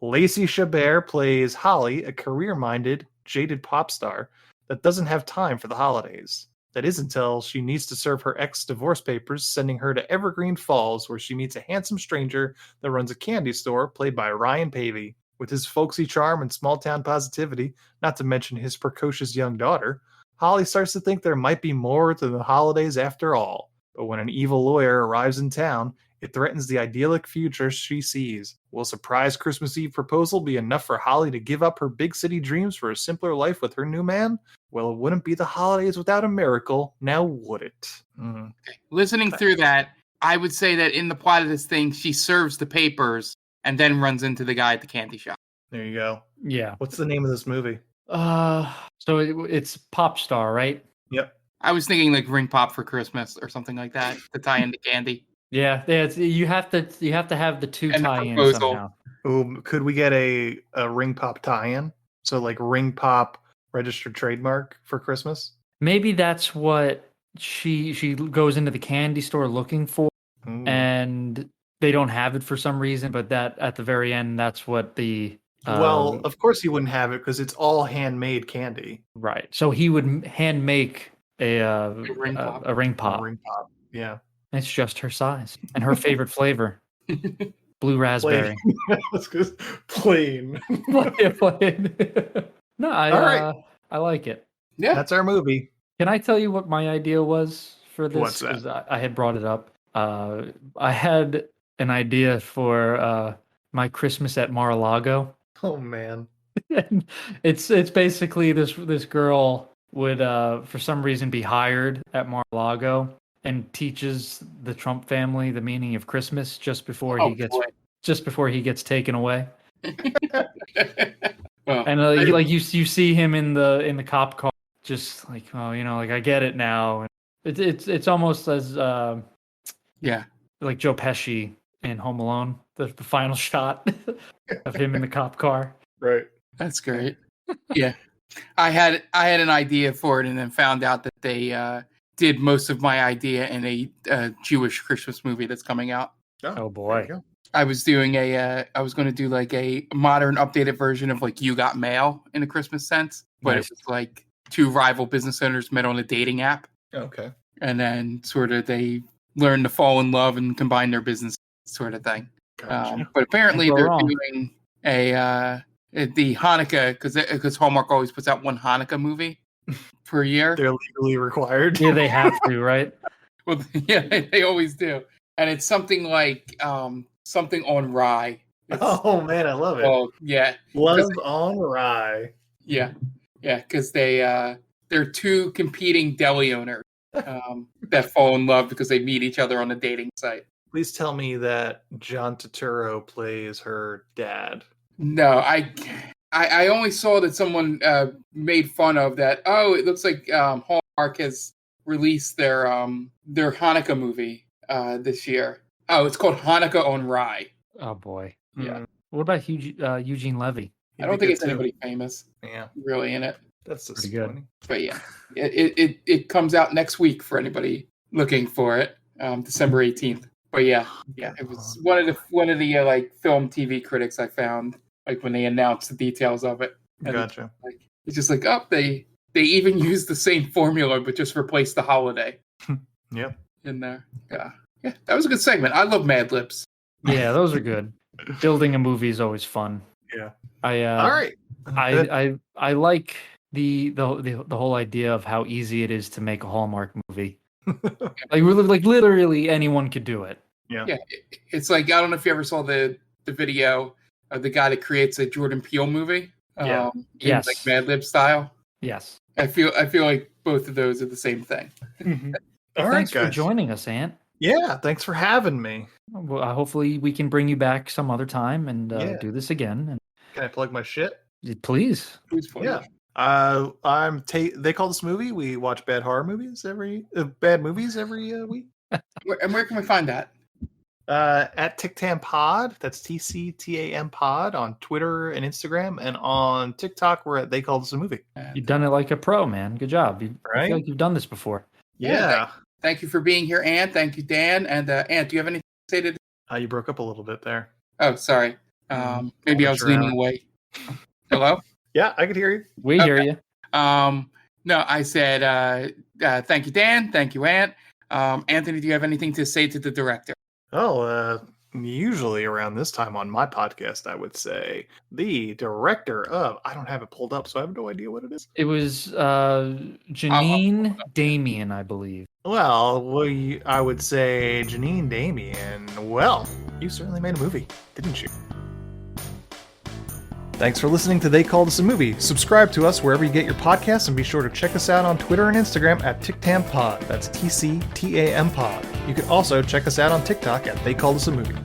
Lacey Chabert plays Holly, a career-minded, jaded pop star that doesn't have time for the holidays. That is until she needs to serve her ex divorce papers, sending her to Evergreen Falls, where she meets a handsome stranger that runs a candy store, played by Ryan Pavey. With his folksy charm and small-town positivity, not to mention his precocious young daughter, Holly starts to think there might be more to the holidays after all. But when an evil lawyer arrives in town, it threatens the idyllic future she sees. Will a surprise Christmas Eve proposal be enough for Holly to give up her big city dreams for a simpler life with her new man? Well, it wouldn't be the holidays without a miracle, now would it? Listening through that, I would say that in the plot of this thing, she serves the papers and then runs into the guy at the candy shop. There you go. Yeah. What's the name of this movie? So it's Pop Star, right? Yep. I was thinking like Ring Pop for Christmas or something like that to tie into candy. Yeah. You have to have the two And the tie-ins proposal. somehow. Could we get a Ring Pop tie-in? So like Ring Pop registered trademark for Christmas? Maybe that's what she goes into the candy store looking for, and they don't have it for some reason. But that at the very end, that's what the Well, of course he wouldn't have it because it's all handmade candy. right. So he would hand make a ring pop. a ring pop. Ring Pop. Yeah. It's just her size and her favorite flavor, blue raspberry. Plain. Plain. No, All right. I like it. Yeah. That's our movie. Can I tell you what my idea was for this? What's that? 'Cause I had brought it up. I had an idea for my Christmas at Mar-a-Lago. Oh man. And it's basically this girl would for some reason be hired at Mar-a-Lago and teaches the Trump family the meaning of Christmas just before he gets taken away. Well, And you see him in the cop car, just like, oh, like I get it now. And it's almost as yeah, like Joe Pesci in Home Alone, the final shot of him in the cop car. Right. that's great. Yeah, I had an idea for it and then found out that they did most of my idea in a Jewish Christmas movie that's coming out. Oh boy. I was doing I was going to do like a modern updated version of like You Got Mail in a Christmas sense, but Nice. it was like two rival business owners met on a dating app, Okay. and then sort of they learn to fall in love and combine their business sort of thing. Gotcha. But apparently Can't go they're wrong. doing the Hanukkah because Hallmark always puts out one Hanukkah movie per year. They're legally required. Yeah, they have to, right? Well, yeah, they always do, and it's something like something on rye. It's Oh man, I love it. called, yeah, Love on Rye. yeah, because they're two competing deli owners that fall in love because they meet each other on a dating site. Please tell me that John Turturro plays her dad. No, I only saw that someone made fun of that. Oh, it looks like Hallmark has released their Hanukkah movie this year. Oh, it's called Hanukkah on Rye. Oh boy. Yeah. What about Eugene Levy? I don't think it's anybody famous Yeah, really in it. that's Pretty good. disappointing. But yeah, it comes out next week for anybody looking for it, December 18th. But yeah, it was one of the like film TV critics I found like when they announced the details of it. And Gotcha. It's just like, oh, they even used the same formula but just replaced the holiday Yep. in there. Yeah, that was a good segment. I love Mad Libs. Yeah, those are good. Building a movie is always fun. Yeah. All right. I like the whole idea of how easy it is to make a Hallmark movie. like literally anyone could do it. Yeah. Yeah, it's like I don't know if you ever saw the video of the guy that creates a Jordan Peele movie. Yeah. In, Yes. like Mad Lib style. Yes. I feel like both of those are the same thing. All right, Thanks for guys. joining us, Ant. Yeah, thanks for having me. Well, hopefully we can bring you back some other time and Yeah. do this again. Can I plug my shit? And please. Yeah. They call this movie. We watch bad movies every week. Where can we find that? At TicTam Pod. That's TCTAM Pod on Twitter and Instagram, and on TikTok we're at They Call This a Movie. You've done it like a pro, man. Good job. I Right? feel like you've done this before. Yeah. Thank you for being here, Ant. Thank you, Dan. And Ant, do you have anything to say to? You broke up a little bit there. Oh, sorry. Maybe I was leaning away. Hello? Yeah, I could hear you. We hear you. No, I said thank you, Dan. Thank you, Ant. Anthony, do you have anything to say to the director? Oh, usually around this time on my podcast, I would say the director of, I don't have it pulled up, so I have no idea what it is. It was Janine Damien, I believe. Well, I would say Janine Damien. Well, you certainly made a movie, didn't you? Thanks for listening to They Called Us a Movie. Subscribe to us wherever you get your podcasts, and be sure to check us out on Twitter and Instagram at TicTam Pod. That's TCTAM Pod. You can also check us out on TikTok at They Called Us a Movie.